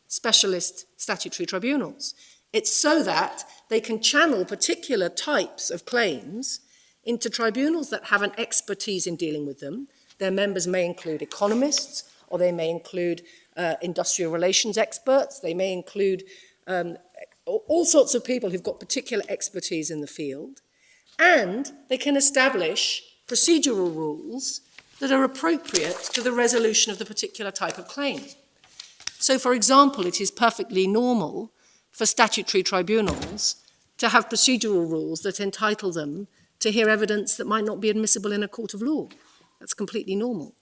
specialist statutory tribunals. It's so that they can channel particular types of claims into tribunals that have an expertise in dealing with them. Their members may include economists, or they may include industrial relations experts, they may include all sorts of people who've got particular expertise in the field, and they can establish procedural rules that are appropriate to the resolution of the particular type of claim. So, for example, it is perfectly normal for statutory tribunals to have procedural rules that entitle them to hear evidence that might not be admissible in a court of law. That's completely normal.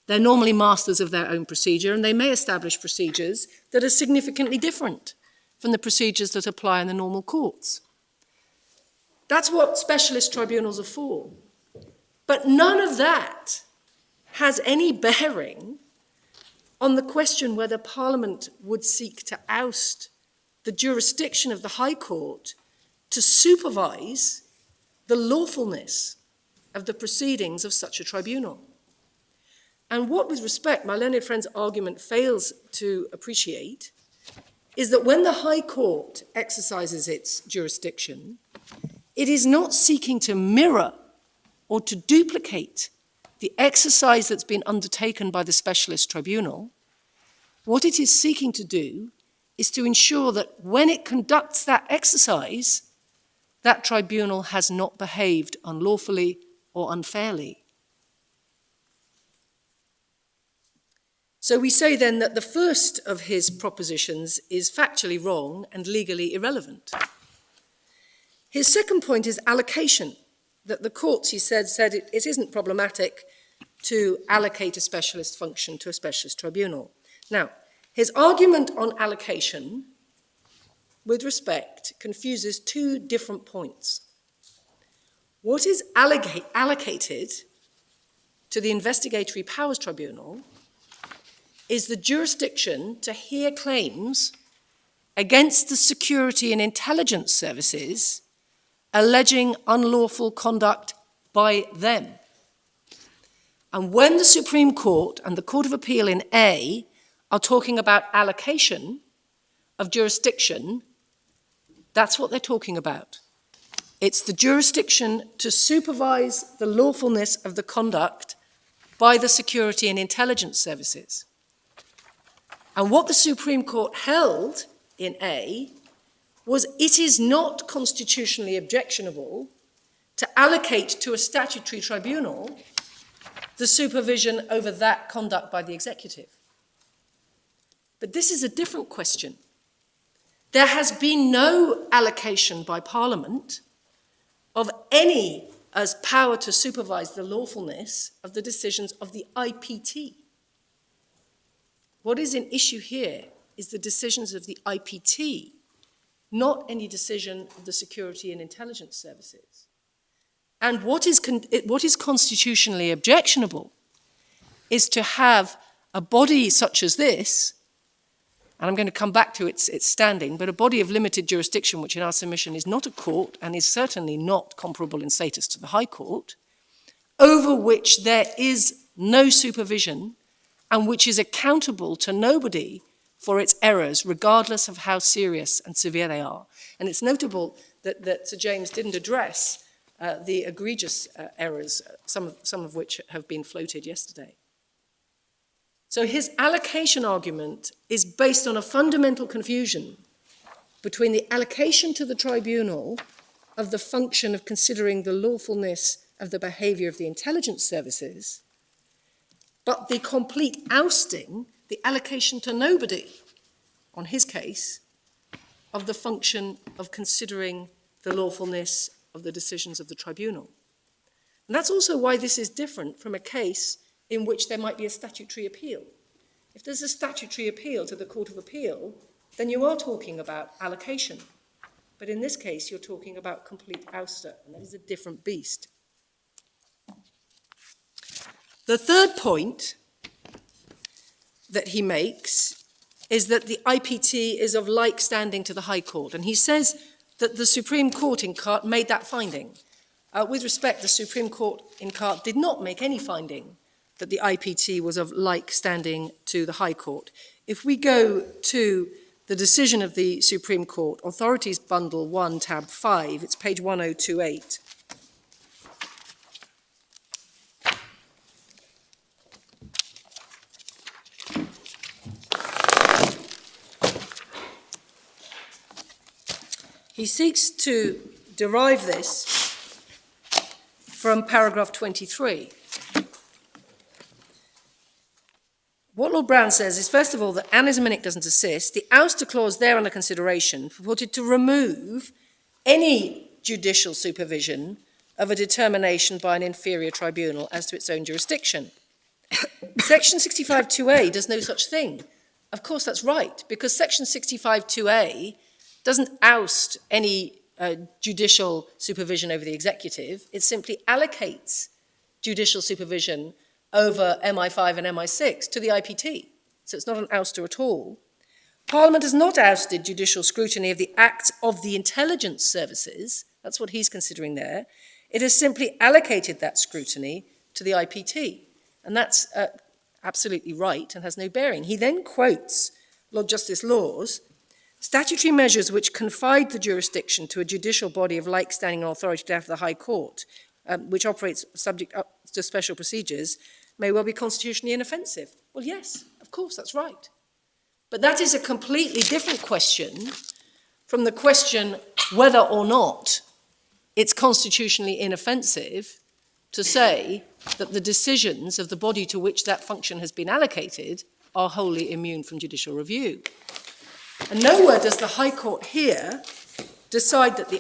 They're normally masters of their own procedure, and they may establish procedures that are significantly different from the procedures that apply in the normal courts. That's what specialist tribunals are for. But none of that has any bearing on the question whether Parliament would seek to oust the jurisdiction of the High Court to supervise the lawfulness of the proceedings of such a tribunal. And what, with respect, my learned friend's argument fails to appreciate is that when the High Court exercises its jurisdiction, it is not seeking to mirror or to duplicate the exercise that's been undertaken by the specialist tribunal. What it is seeking to do is to ensure that when it conducts that exercise, that tribunal has not behaved unlawfully or unfairly. So we say then that the first of his propositions is factually wrong and legally irrelevant. His second point is allocation, that the courts, he said it isn't problematic to allocate a specialist function to a specialist tribunal. Now, his argument on allocation, with respect, confuses two different points. What is allocated to the Investigatory Powers Tribunal is the jurisdiction to hear claims against the security and intelligence services alleging unlawful conduct by them. And when the Supreme Court and the Court of Appeal in A are talking about allocation of jurisdiction, that's what they're talking about. It's the jurisdiction to supervise the lawfulness of the conduct by the security and intelligence services. And what the Supreme Court held in A was it is not constitutionally objectionable to allocate to a statutory tribunal the supervision over that conduct by the executive. But this is a different question. There has been no allocation by Parliament of any as power to supervise the lawfulness of the decisions of the IPT. What is in issue here is the decisions of the IPT, not any decision of the security and intelligence services. And what is constitutionally objectionable is to have a body such as this, and I'm going to come back to its standing, but a body of limited jurisdiction, which in our submission is not a court and is certainly not comparable in status to the High Court, over which there is no supervision and which is accountable to nobody for its errors, regardless of how serious and severe they are. And it's notable that Sir James didn't address the egregious errors, some of which have been floated yesterday. So his allocation argument is based on a fundamental confusion between the allocation to the tribunal of the function of considering the lawfulness of the behaviour of the intelligence services, but the complete ousting, the allocation to nobody, on his case, of the function of considering the lawfulness of the decisions of the tribunal. And that's also why this is different from a case in which there might be a statutory appeal. If there's a statutory appeal to the Court of Appeal, then you are talking about allocation. But in this case, you're talking about complete ouster, and that is a different beast. The third point that he makes is that the IPT is of like standing to the High Court. And he says that the Supreme Court in Carte made that finding. With respect, the Supreme Court in Carte did not make any finding that the IPT was of like standing to the High Court. If we go to the decision of the Supreme Court, Authorities Bundle 1, tab 5, it's page 1028. He seeks to derive this from paragraph 23. What Lord Brown says is, first of all, that Anna's Minnick doesn't assist. The ouster clause there under consideration purported to remove any judicial supervision of a determination by an inferior tribunal as to its own jurisdiction. Section 65.2a does no such thing. Of course, that's right, because Section 65.2a doesn't oust any judicial supervision over the executive. It simply allocates judicial supervision over MI5 and MI6 to the IPT. So it's not an ouster at all. Parliament has not ousted judicial scrutiny of the acts of the intelligence services. That's what he's considering there. It has simply allocated that scrutiny to the IPT. And that's absolutely right and has no bearing. He then quotes Lord Justice Law's statutory measures which confide the jurisdiction to a judicial body of like standing and authority to the High Court, which operates subject to special procedures, may well be constitutionally inoffensive. Well, yes, of course, that's right. But that is a completely different question from the question whether or not it's constitutionally inoffensive to say that the decisions of the body to which that function has been allocated are wholly immune from judicial review. And nowhere does the High Court here decide that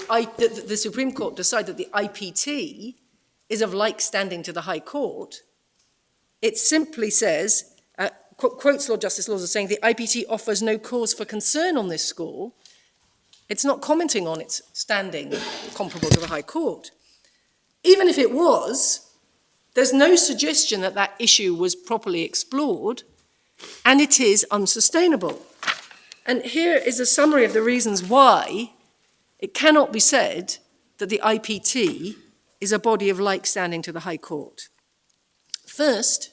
the Supreme Court decide that the IPT is of like standing to the High Court. It simply says, quotes Lord Justice Laws as saying, the IPT offers no cause for concern on this score. It's not commenting on its standing comparable to the High Court. Even if it was, there's no suggestion that that issue was properly explored, and it is unsustainable. And here is a summary of the reasons why it cannot be said that the IPT is a body of like standing to the High Court. First,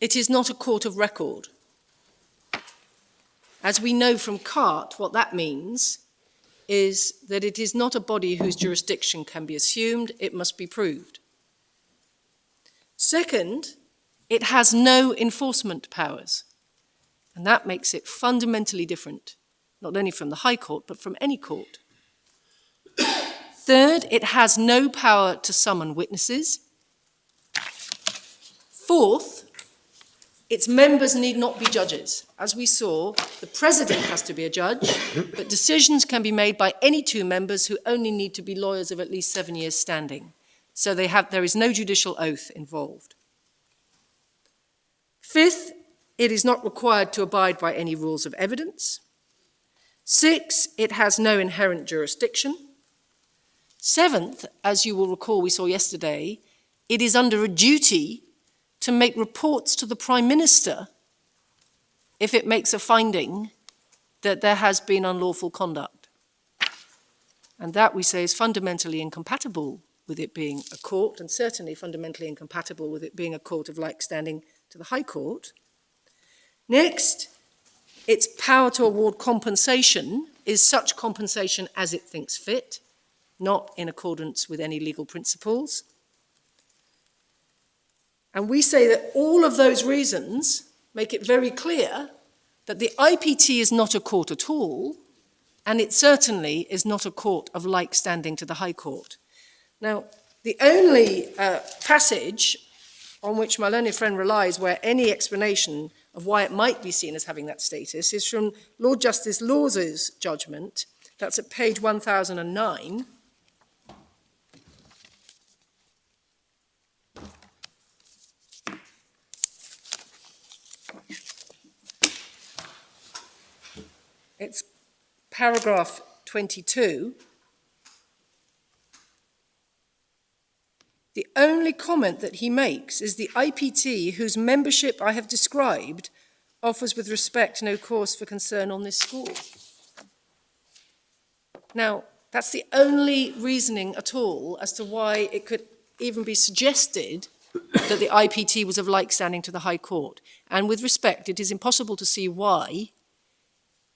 it is not a court of record. As we know from Carte, what that means is that it is not a body whose jurisdiction can be assumed, it must be proved. Second, it has no enforcement powers, and that makes it fundamentally different, not only from the High Court, but from any court. Third, it has no power to summon witnesses. Fourth, its members need not be judges. As we saw, the president has to be a judge, but decisions can be made by any two members who only need to be lawyers of at least 7 years standing. So there is no judicial oath involved. Fifth, it is not required to abide by any rules of evidence. 6, it has no inherent jurisdiction. 7th, as you will recall we saw yesterday, it is under a duty to make reports to the Prime Minister if it makes a finding that there has been unlawful conduct. And that, we say, is fundamentally incompatible with it being a court, and certainly fundamentally incompatible with it being a court of like standing to the High Court. Next, its power to award compensation is such compensation as it thinks fit, not in accordance with any legal principles. And we say that all of those reasons make it very clear that the IPT is not a court at all, and it certainly is not a court of like standing to the High Court. Now, The only passage on which my learned friend relies where any explanation of why it might be seen as having that status is from Lord Justice Laws's judgment. That's at page 1009. It's paragraph 22. The only comment that he makes is the IPT, whose membership I have described, offers with respect no cause for concern on this score. Now, that's the only reasoning at all as to why it could even be suggested that the IPT was of like standing to the High Court. And with respect, it is impossible to see why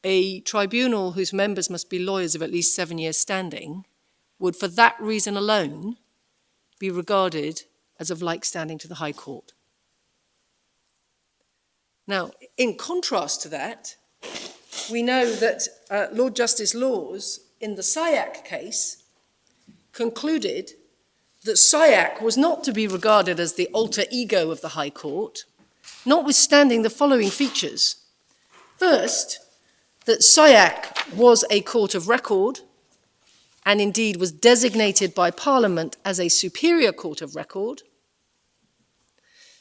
a tribunal whose members must be lawyers of at least 7 years standing would, for that reason alone, be regarded as of like standing to the High Court. Now, in contrast to that, we know that Lord Justice Laws, in the SIAC case, concluded that SIAC was not to be regarded as the alter ego of the High Court, notwithstanding the following features. First, that SIAC was a court of record, and indeed was designated by Parliament as a superior court of record.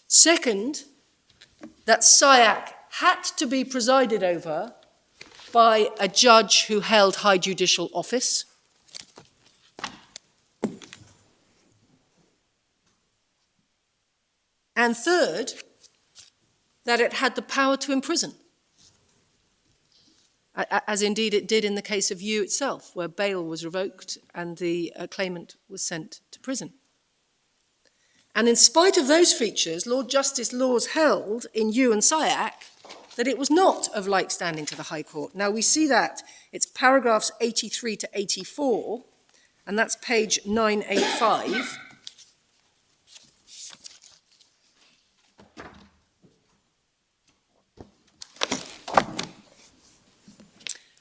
Second, that SIAC had to be presided over by a judge who held high judicial office. And third, that it had the power to imprison, as indeed it did in the case of Yu itself, where bail was revoked and the claimant was sent to prison. And in spite of those features, Lord Justice Laws held in Yu and SIAC that it was not of like standing to the High Court. Now we see that, it's paragraphs 83 to 84, and that's page 985.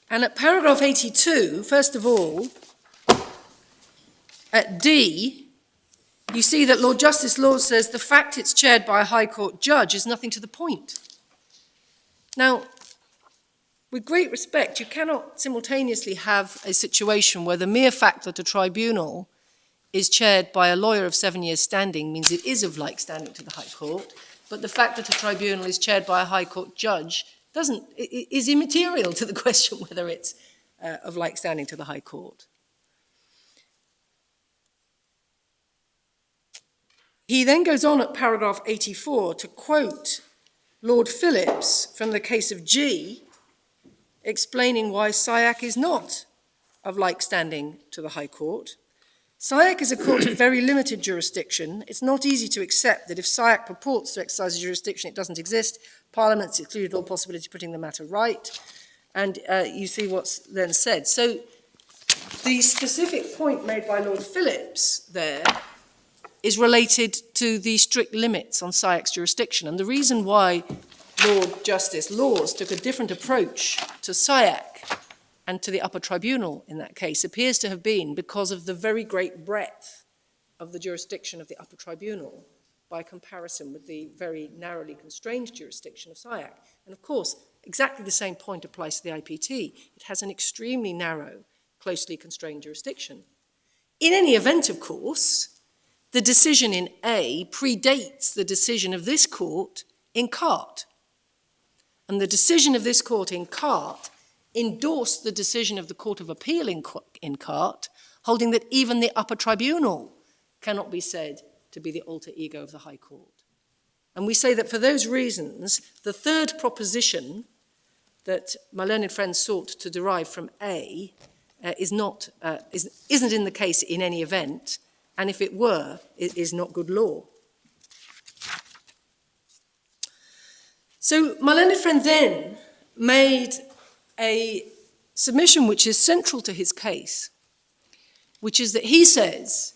And at paragraph 82, first of all, at D, you see that Lord Justice Laws says the fact it's chaired by a High Court judge is nothing to the point. Now, with great respect, you cannot simultaneously have a situation where the mere fact that a tribunal is chaired by a lawyer of 7 years standing means it is of like standing to the High Court, but the fact that a tribunal is chaired by a High Court judge is immaterial to the question whether it's of like standing to the High Court. He then goes on at paragraph 84 to quote Lord Phillips from the case of G, explaining why SIAC is not of like standing to the High Court. SIAC is a court of very limited jurisdiction. It's not easy to accept that if SIAC purports to exercise a jurisdiction, it doesn't exist. Parliament's excluded all possibility of putting the matter right. And you see what's then said. So the specific point made by Lord Phillips there is related to the strict limits on SIAC's jurisdiction. And the reason why Lord Justice Laws took a different approach to SIAC and to the upper tribunal in that case appears to have been because of the very great breadth of the jurisdiction of the upper tribunal by comparison with the very narrowly constrained jurisdiction of SIAC. And of course, exactly the same point applies to the IPT. It has an extremely narrow, closely constrained jurisdiction. In any event, of course, the decision in A predates the decision of this court in Cart. And the decision of this court in Cart endorsed the decision of the Court of Appeal in Cart, holding that even the upper tribunal cannot be said to be the alter ego of the High Court. And we say that for those reasons, the third proposition that my learned friend sought to derive from A isn't in the case in any event, and if it were, it is not good law. So my learned friend then made a submission which is central to his case, which is that he says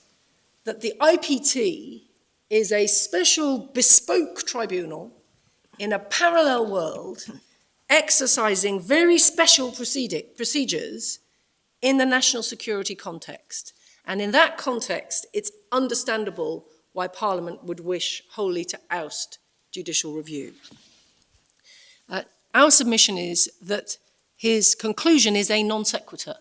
that the IPT is a special bespoke tribunal in a parallel world exercising very special procedures in the national security context. And in that context, it's understandable why Parliament would wish wholly to oust judicial review. Our submission is that his conclusion is a non sequitur.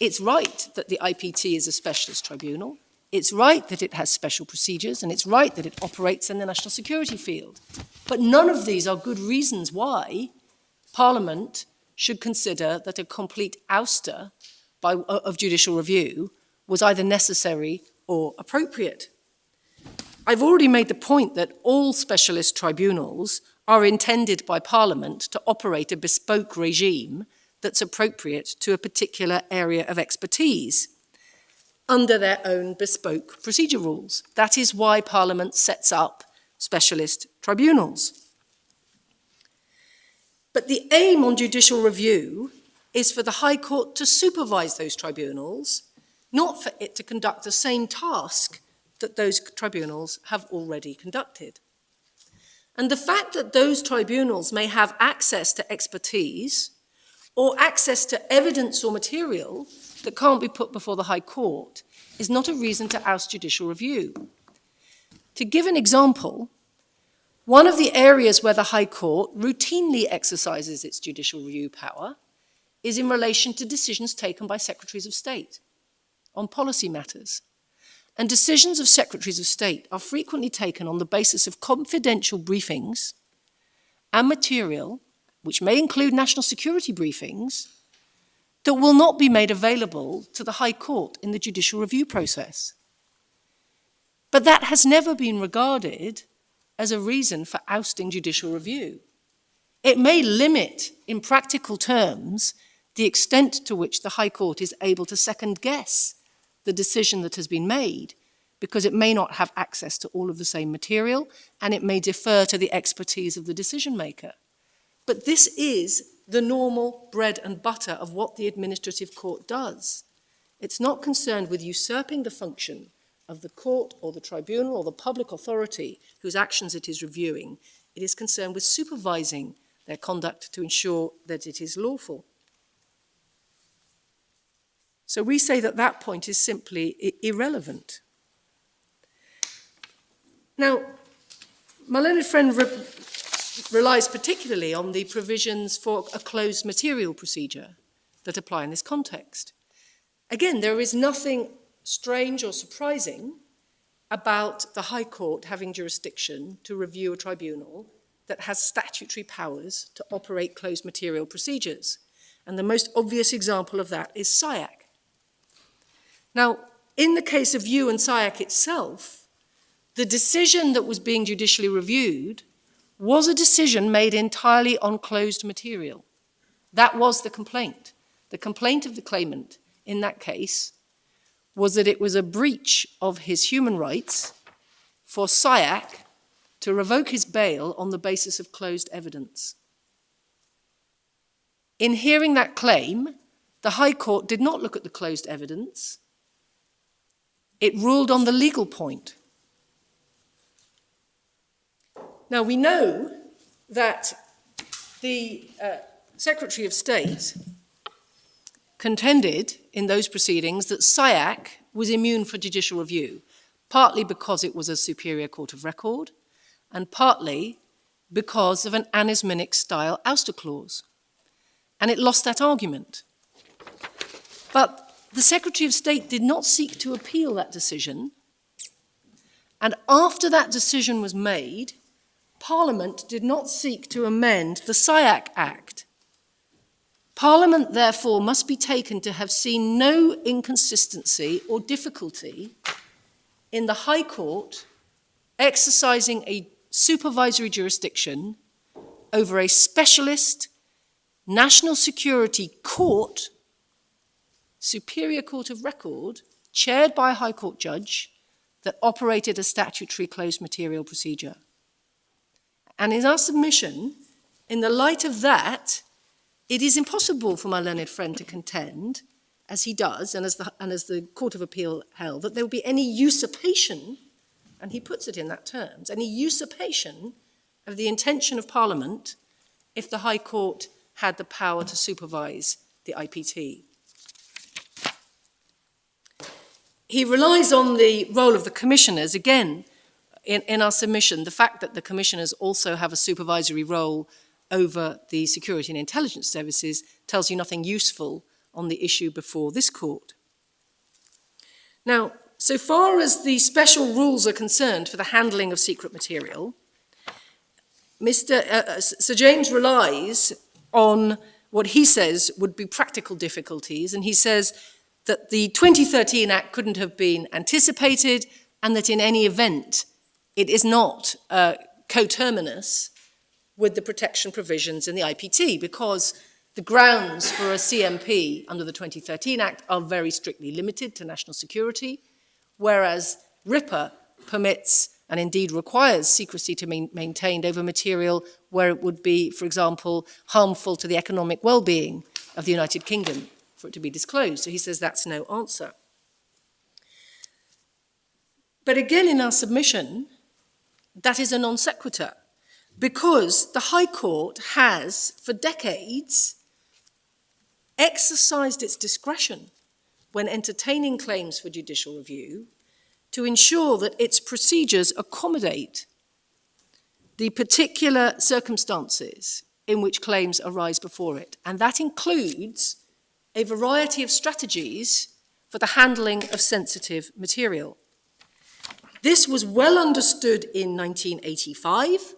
It's right that the IPT is a specialist tribunal. It's right that it has special procedures, and it's right that it operates in the national security field. But none of these are good reasons why Parliament should consider that a complete ouster of judicial review was either necessary or appropriate. I've already made the point that all specialist tribunals are intended by Parliament to operate a bespoke regime that's appropriate to a particular area of expertise under their own bespoke procedure rules. That is why Parliament sets up specialist tribunals. But the aim on judicial review is for the High Court to supervise those tribunals, not for it to conduct the same task that those tribunals have already conducted. And the fact that those tribunals may have access to expertise or access to evidence or material that can't be put before the High Court is not a reason to oust judicial review. To give an example, one of the areas where the High Court routinely exercises its judicial review power is in relation to decisions taken by Secretaries of State on policy matters. And decisions of Secretaries of State are frequently taken on the basis of confidential briefings and material, which may include national security briefings, that will not be made available to the High Court in the judicial review process. But that has never been regarded as a reason for ousting judicial review. It may limit, in practical terms, the extent to which the High Court is able to second-guess the decision that has been made, because it may not have access to all of the same material, and it may defer to the expertise of the decision maker. But this is the normal bread and butter of what the administrative court does. It's not concerned with usurping the function of the court or the tribunal or the public authority whose actions it is reviewing. It is concerned with supervising their conduct to ensure that it is lawful. So we say that that point is simply irrelevant. Now, my learned friend relies particularly on the provisions for a closed material procedure that apply in this context. Again, there is nothing strange or surprising about the High Court having jurisdiction to review a tribunal that has statutory powers to operate closed material procedures. And the most obvious example of that is SIAC. Now, in the case of you and SIAC itself, the decision that was being judicially reviewed was a decision made entirely on closed material. That was the complaint. The complaint of the claimant in that case was that it was a breach of his human rights for SIAC to revoke his bail on the basis of closed evidence. In hearing that claim, the High Court did not look at the closed evidence. It ruled on the legal point. Now, we know that the Secretary of State contended in those proceedings that SIAC was immune for judicial review, partly because it was a superior court of record, and partly because of an anisminic-style ouster clause. And it lost that argument. But the Secretary of State did not seek to appeal that decision, and after that decision was made, Parliament did not seek to amend the SIAC Act. Parliament, therefore, must be taken to have seen no inconsistency or difficulty in the High Court exercising a supervisory jurisdiction over a specialist national security court, superior court of record, chaired by a High Court judge, that operated a statutory closed material procedure. And in our submission, in the light of that, it is impossible for my learned friend to contend, as he does, and as the Court of Appeal held, that there will be any usurpation, and he puts it in that terms, any usurpation of the intention of Parliament if the High Court had the power to supervise the IPT. he relies on the role of the commissioners, again, in our submission, the fact that the commissioners also have a supervisory role over the security and intelligence services tells you nothing useful on the issue before this court. Now, so far as the special rules are concerned for the handling of secret material, Sir James relies on what he says would be practical difficulties, and he says that the 2013 Act couldn't have been anticipated and that in any event it is not coterminous with the protection provisions in the IPT, because the grounds for a CMP under the 2013 Act are very strictly limited to national security, whereas RIPA permits and indeed requires secrecy to be maintained over material where it would be, for example, harmful to the economic well-being of the United Kingdom for it to be disclosed. So he says that's no answer. But again, in our submission, that is a non sequitur, because the High Court has, for decades, exercised its discretion when entertaining claims for judicial review to ensure that its procedures accommodate the particular circumstances in which claims arise before it. And that includes a variety of strategies for the handling of sensitive material. This was well understood in 1985,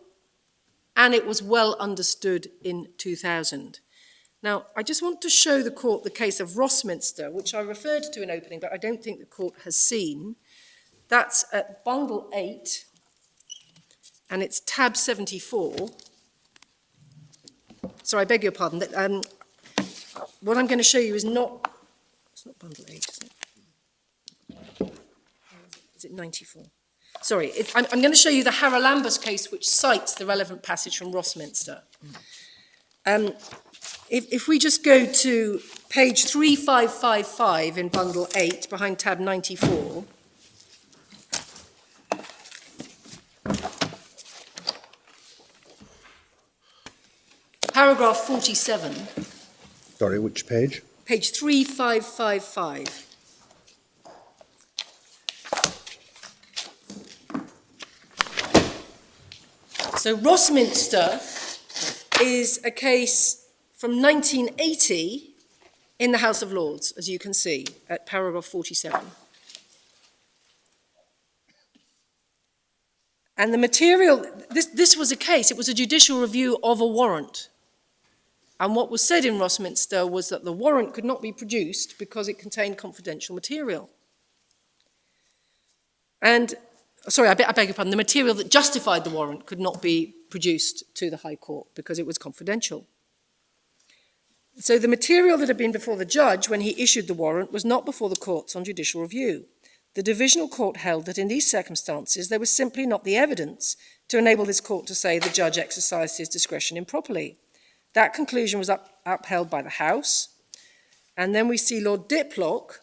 and it was well understood in 2000. Now, I just want to show the court the case of Rossminster, which I referred to in opening, but I don't think the court has seen. That's at Bundle 8, and it's tab 74. Sorry, I beg your pardon. What I'm going to show you is not, it's not Bundle 8, is it? Is it 94? Sorry, I'm going to show you the Haralambous case, which cites the relevant passage from Rossminster. If we just go to page 3555 in Bundle 8, behind tab 94, paragraph 47. Sorry, which page? Page 3555. So Rossminster is a case from 1980 in the House of Lords, as you can see, at paragraph 47. And the material, this was a case, it was a judicial review of a warrant. And what was said in Rossminster was that the warrant could not be produced because it contained confidential material. And, sorry, I beg your pardon, the material that justified the warrant could not be produced to the High Court because it was confidential. So the material that had been before the judge when he issued the warrant was not before the courts on judicial review. The Divisional Court held that in these circumstances there was simply not the evidence to enable this court to say the judge exercised his discretion improperly. That conclusion was upheld by the House. And then we see Lord Diplock,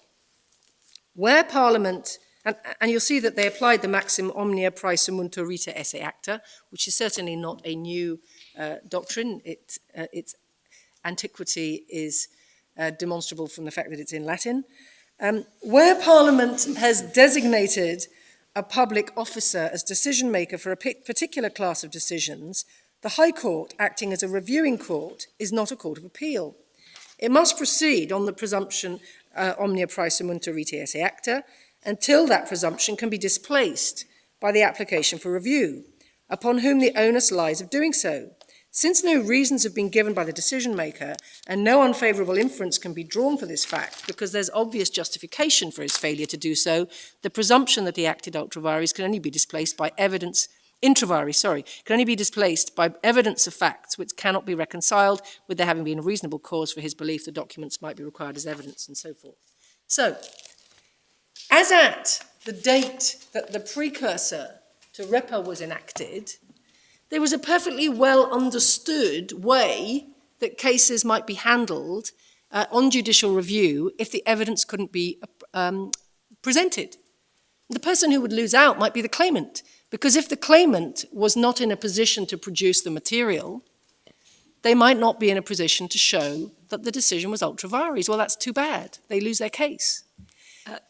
where Parliament, and you'll see that they applied the maxim omnia prae muntur rite esse acta, which is certainly not a new doctrine. Its antiquity is demonstrable from the fact that it's in Latin. Where Parliament has designated a public officer as decision maker for a particular class of decisions, the High Court, acting as a reviewing court, is not a court of appeal. It must proceed on the presumption omnia prae muntur rite esse acta until that presumption can be displaced by the application for review, upon whom the onus lies of doing so. Since no reasons have been given by the decision maker and no unfavourable inference can be drawn for this fact because there's obvious justification for his failure to do so, the presumption that he acted ultra vires can only be displaced by evidence can only be displaced by evidence of facts which cannot be reconciled with there having been a reasonable cause for his belief the documents might be required as evidence and so forth. So, as at the date that the precursor to RIPA was enacted, there was a perfectly well understood way that cases might be handled on judicial review if the evidence couldn't be presented. The person who would lose out might be the claimant, because if the claimant was not in a position to produce the material, they might not be in a position to show that the decision was ultra vires. Well, that's too bad. They lose their case.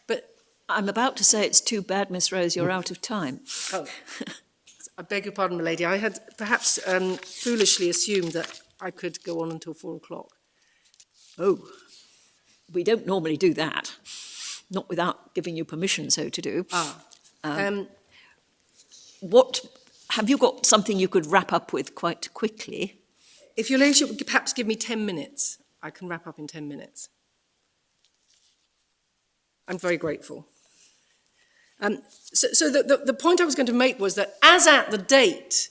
But I'm about to say it's too bad, Miss Rose, you're out of time. Oh, I beg your pardon, my lady. I had perhaps foolishly assumed that I could go on until 4 o'clock. Oh, we don't normally do that. Not without giving you permission so to do. What, have you got something you could wrap up with quite quickly? If your ladyship would perhaps give me 10 minutes, I can wrap up in 10 minutes. I'm very grateful. So the point I was going to make was that as at the date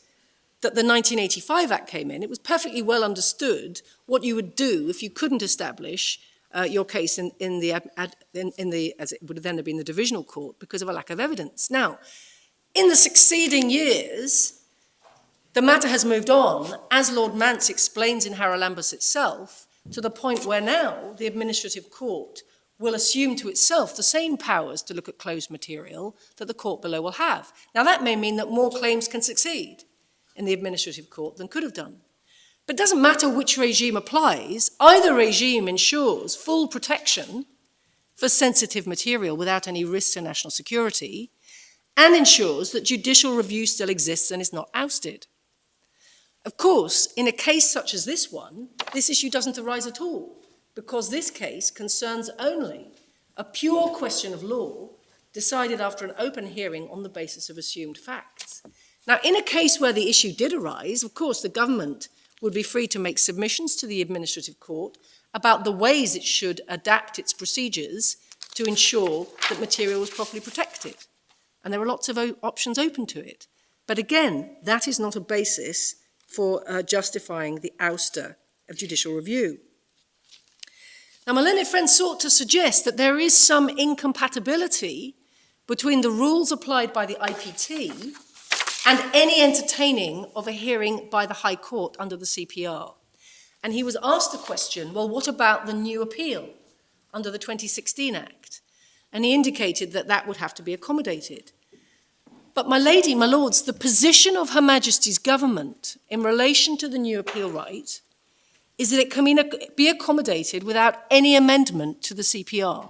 that the 1985 Act came in, it was perfectly well understood what you would do if you couldn't establish your case in the, as it would then have been the divisional court, because of a lack of evidence. Now, in the succeeding years, the matter has moved on, as Lord Mance explains in Haralambous itself, to the point where now the administrative court will assume to itself the same powers to look at closed material that the court below will have. Now, that may mean that more claims can succeed in the administrative court than could have done. But it doesn't matter which regime applies. Either regime ensures full protection for sensitive material without any risk to national security, and ensures that judicial review still exists and is not ousted. Of course, in a case such as this one, this issue doesn't arise at all, because this case concerns only a pure question of law decided after an open hearing on the basis of assumed facts. Now, in a case where the issue did arise, of course, the government would be free to make submissions to the administrative court about the ways it should adapt its procedures to ensure that material was properly protected. And there are lots of options open to it. But again, that is not a basis for justifying the ouster of judicial review. Now, my learned friend sought to suggest that there is some incompatibility between the rules applied by the IPT and any entertaining of a hearing by the High Court under the CPR. And he was asked the question, well, what about the new appeal under the 2016 Act? And he indicated that that would have to be accommodated. But my lady, my lords, the position of Her Majesty's government in relation to the new appeal right is that it can be accommodated without any amendment to the CPR.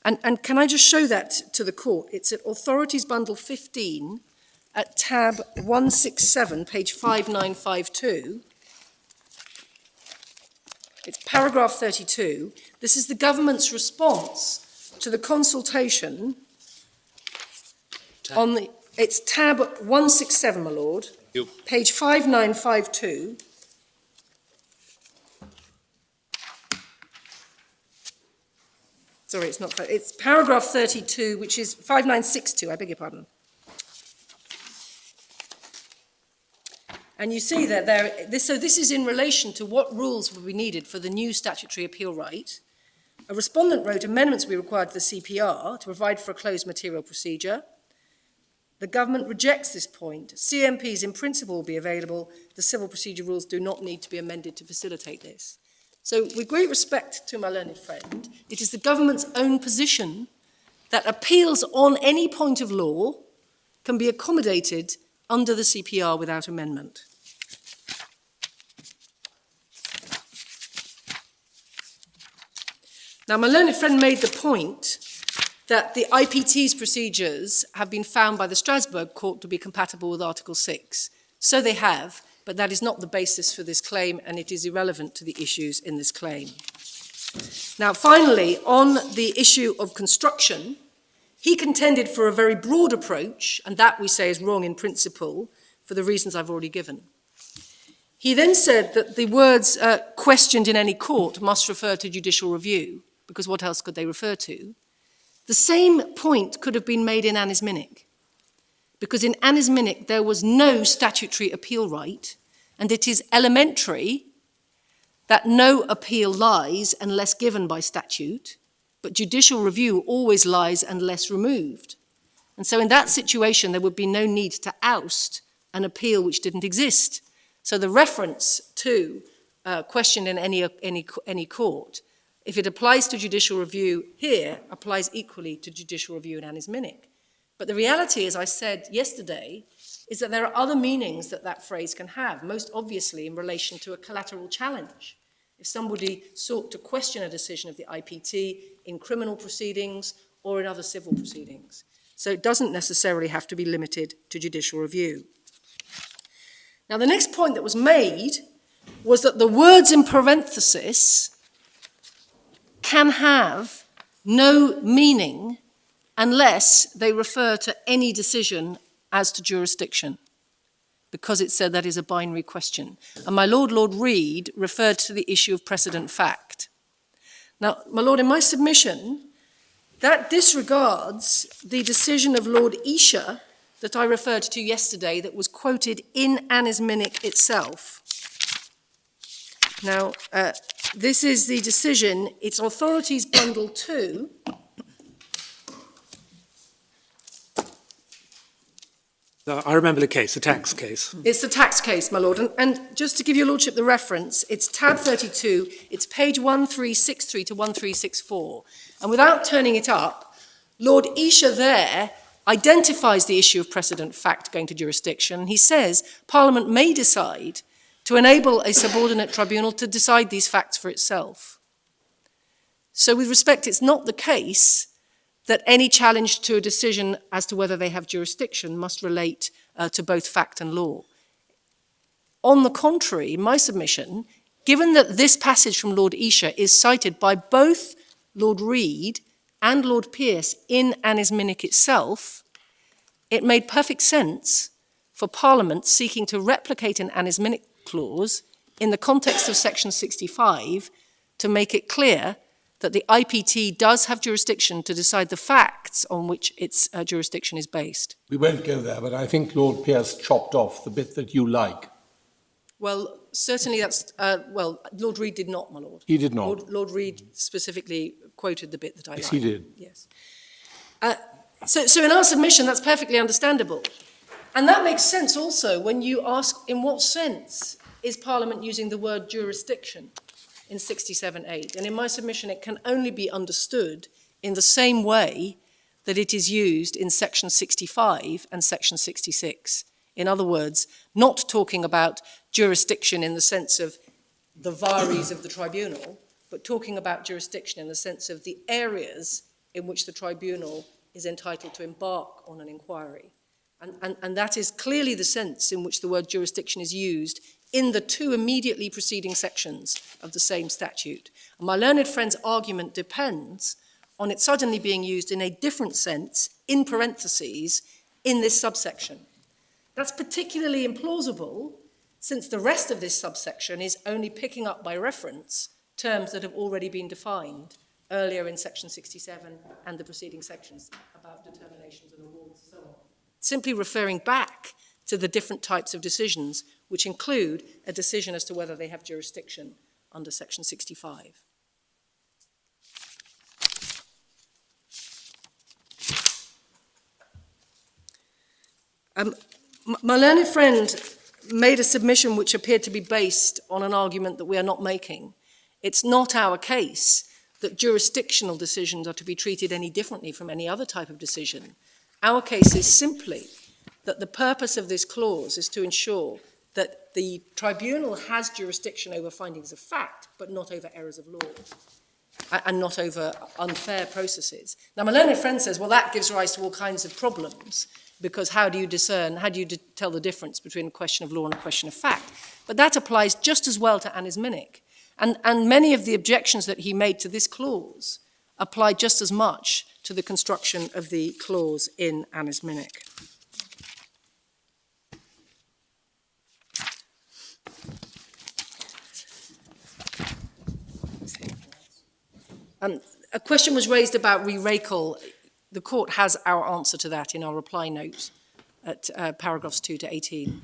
And can I just show that to the court? It's at Authorities Bundle 15 at tab 167, page 5952. It's paragraph 32. This is the government's response to the consultation on the, it's tab 167, my lord, page 5952. Sorry, it's not, it's paragraph 32, which is 5962, I beg your pardon. And you see that this is in relation to what rules will be needed for the new statutory appeal right. A respondent wrote amendments will be required to the CPR to provide for a closed material procedure. The government rejects this point. CMPs in principle will be available. The civil procedure rules do not need to be amended to facilitate this. So with great respect to my learned friend, it is the government's own position that appeals on any point of law can be accommodated under the CPR without amendment. Now, my learned friend made the point that the IPT's procedures have been found by the Strasbourg Court to be compatible with Article 6. So they have, but that is not the basis for this claim, and it is irrelevant to the issues in this claim. Now, finally, on the issue of construction, he contended for a very broad approach, and that we say is wrong in principle for the reasons I've already given. He then said that the words questioned in any court must refer to judicial review, because what else could they refer to? The same point could have been made in Annis Minnick, because in Annis Minnick there was no statutory appeal right, and it is elementary that no appeal lies unless given by statute, but judicial review always lies unless removed. And so in that situation, there would be no need to oust an appeal which didn't exist. So the reference to question in any court, if it applies to judicial review here, applies equally to judicial review in Annis Minnick. But the reality, as I said yesterday, is that there are other meanings that that phrase can have, most obviously in relation to a collateral challenge. If somebody sought to question a decision of the IPT in criminal proceedings or in other civil proceedings. So it doesn't necessarily have to be limited to judicial review. Now, the next point that was made was that the words in parenthesis can have no meaning unless they refer to any decision as to jurisdiction, because it said that is a binary question. And my Lord, Lord Reid, referred to the issue of precedent fact. Now, my Lord, in my submission, that disregards the decision of Lord Isha that I referred to yesterday that was quoted in Annis Minnick itself. Now, this is the decision, it's Authorities Bundle 2. I remember the case, the tax case. It's the tax case, my Lord. And just to give your Lordship the reference, it's tab 32, it's page 1363 to 1364. And without turning it up, Lord Isha there identifies the issue of precedent fact going to jurisdiction. He says Parliament may decide to enable a subordinate tribunal to decide these facts for itself. So with respect, it's not the case that any challenge to a decision as to whether they have jurisdiction must relate to both fact and law. On the contrary, in my submission, given that this passage from Lord Isha is cited by both Lord Reid and Lord Pearce in Annis Minnick itself, it made perfect sense for Parliament seeking to replicate an Annis Minnick clause in the context of Section 65 to make it clear that the IPT does have jurisdiction to decide the facts on which its jurisdiction is based. We won't go there, but I think Lord Pearce chopped off the bit that you like. Well, certainly that's, Lord Reid did not, my Lord. He did not. Lord Reid specifically quoted the bit that I Yes, liked. he did. Yes. So in our submission, that's perfectly understandable. And that makes sense also when you ask, in what sense is Parliament using the word jurisdiction in 67.8? And in my submission, it can only be understood in the same way that it is used in Section 65 and Section 66. In other words, not talking about jurisdiction in the sense of the varies of the tribunal, but talking about jurisdiction in the sense of the areas in which the tribunal is entitled to embark on an inquiry. And that is clearly the sense in which the word jurisdiction is used in the two immediately preceding sections of the same statute. And my learned friend's argument depends on it suddenly being used in a different sense, in parentheses, in this subsection. That's particularly implausible since the rest of this subsection is only picking up by reference terms that have already been defined earlier in Section 67 and the preceding sections about determinations and awards and so on. Simply referring back to the different types of decisions, which include a decision as to whether they have jurisdiction under Section 65. My learned friend made a submission which appeared to be based on an argument that we are not making. It's not our case that jurisdictional decisions are to be treated any differently from any other type of decision. Our case is simply that the purpose of this clause is to ensure that the tribunal has jurisdiction over findings of fact, but not over errors of law, and not over unfair processes. Now, my learned friend says, well, that gives rise to all kinds of problems, because how do you tell the difference between a question of law and a question of fact? But that applies just as well to Annis Minnick. And many of the objections that he made to this clause apply just as much to the construction of the clause in Annis Minnick. A question was raised about re-recall. The court has our answer to that in our reply note at paragraphs 2 to 18.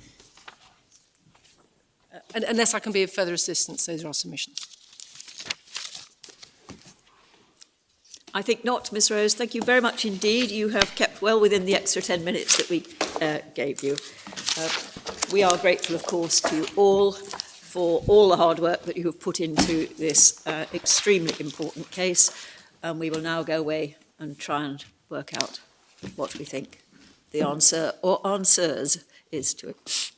Unless I can be of further assistance, those are our submissions. I think not, Ms. Rose. Thank you very much indeed. You have kept well within the extra 10 minutes that we gave you. We are grateful, of course, to you all for all the hard work that you have put into this extremely important case. And we will now go away and try and work out what we think the answer or answers is to it.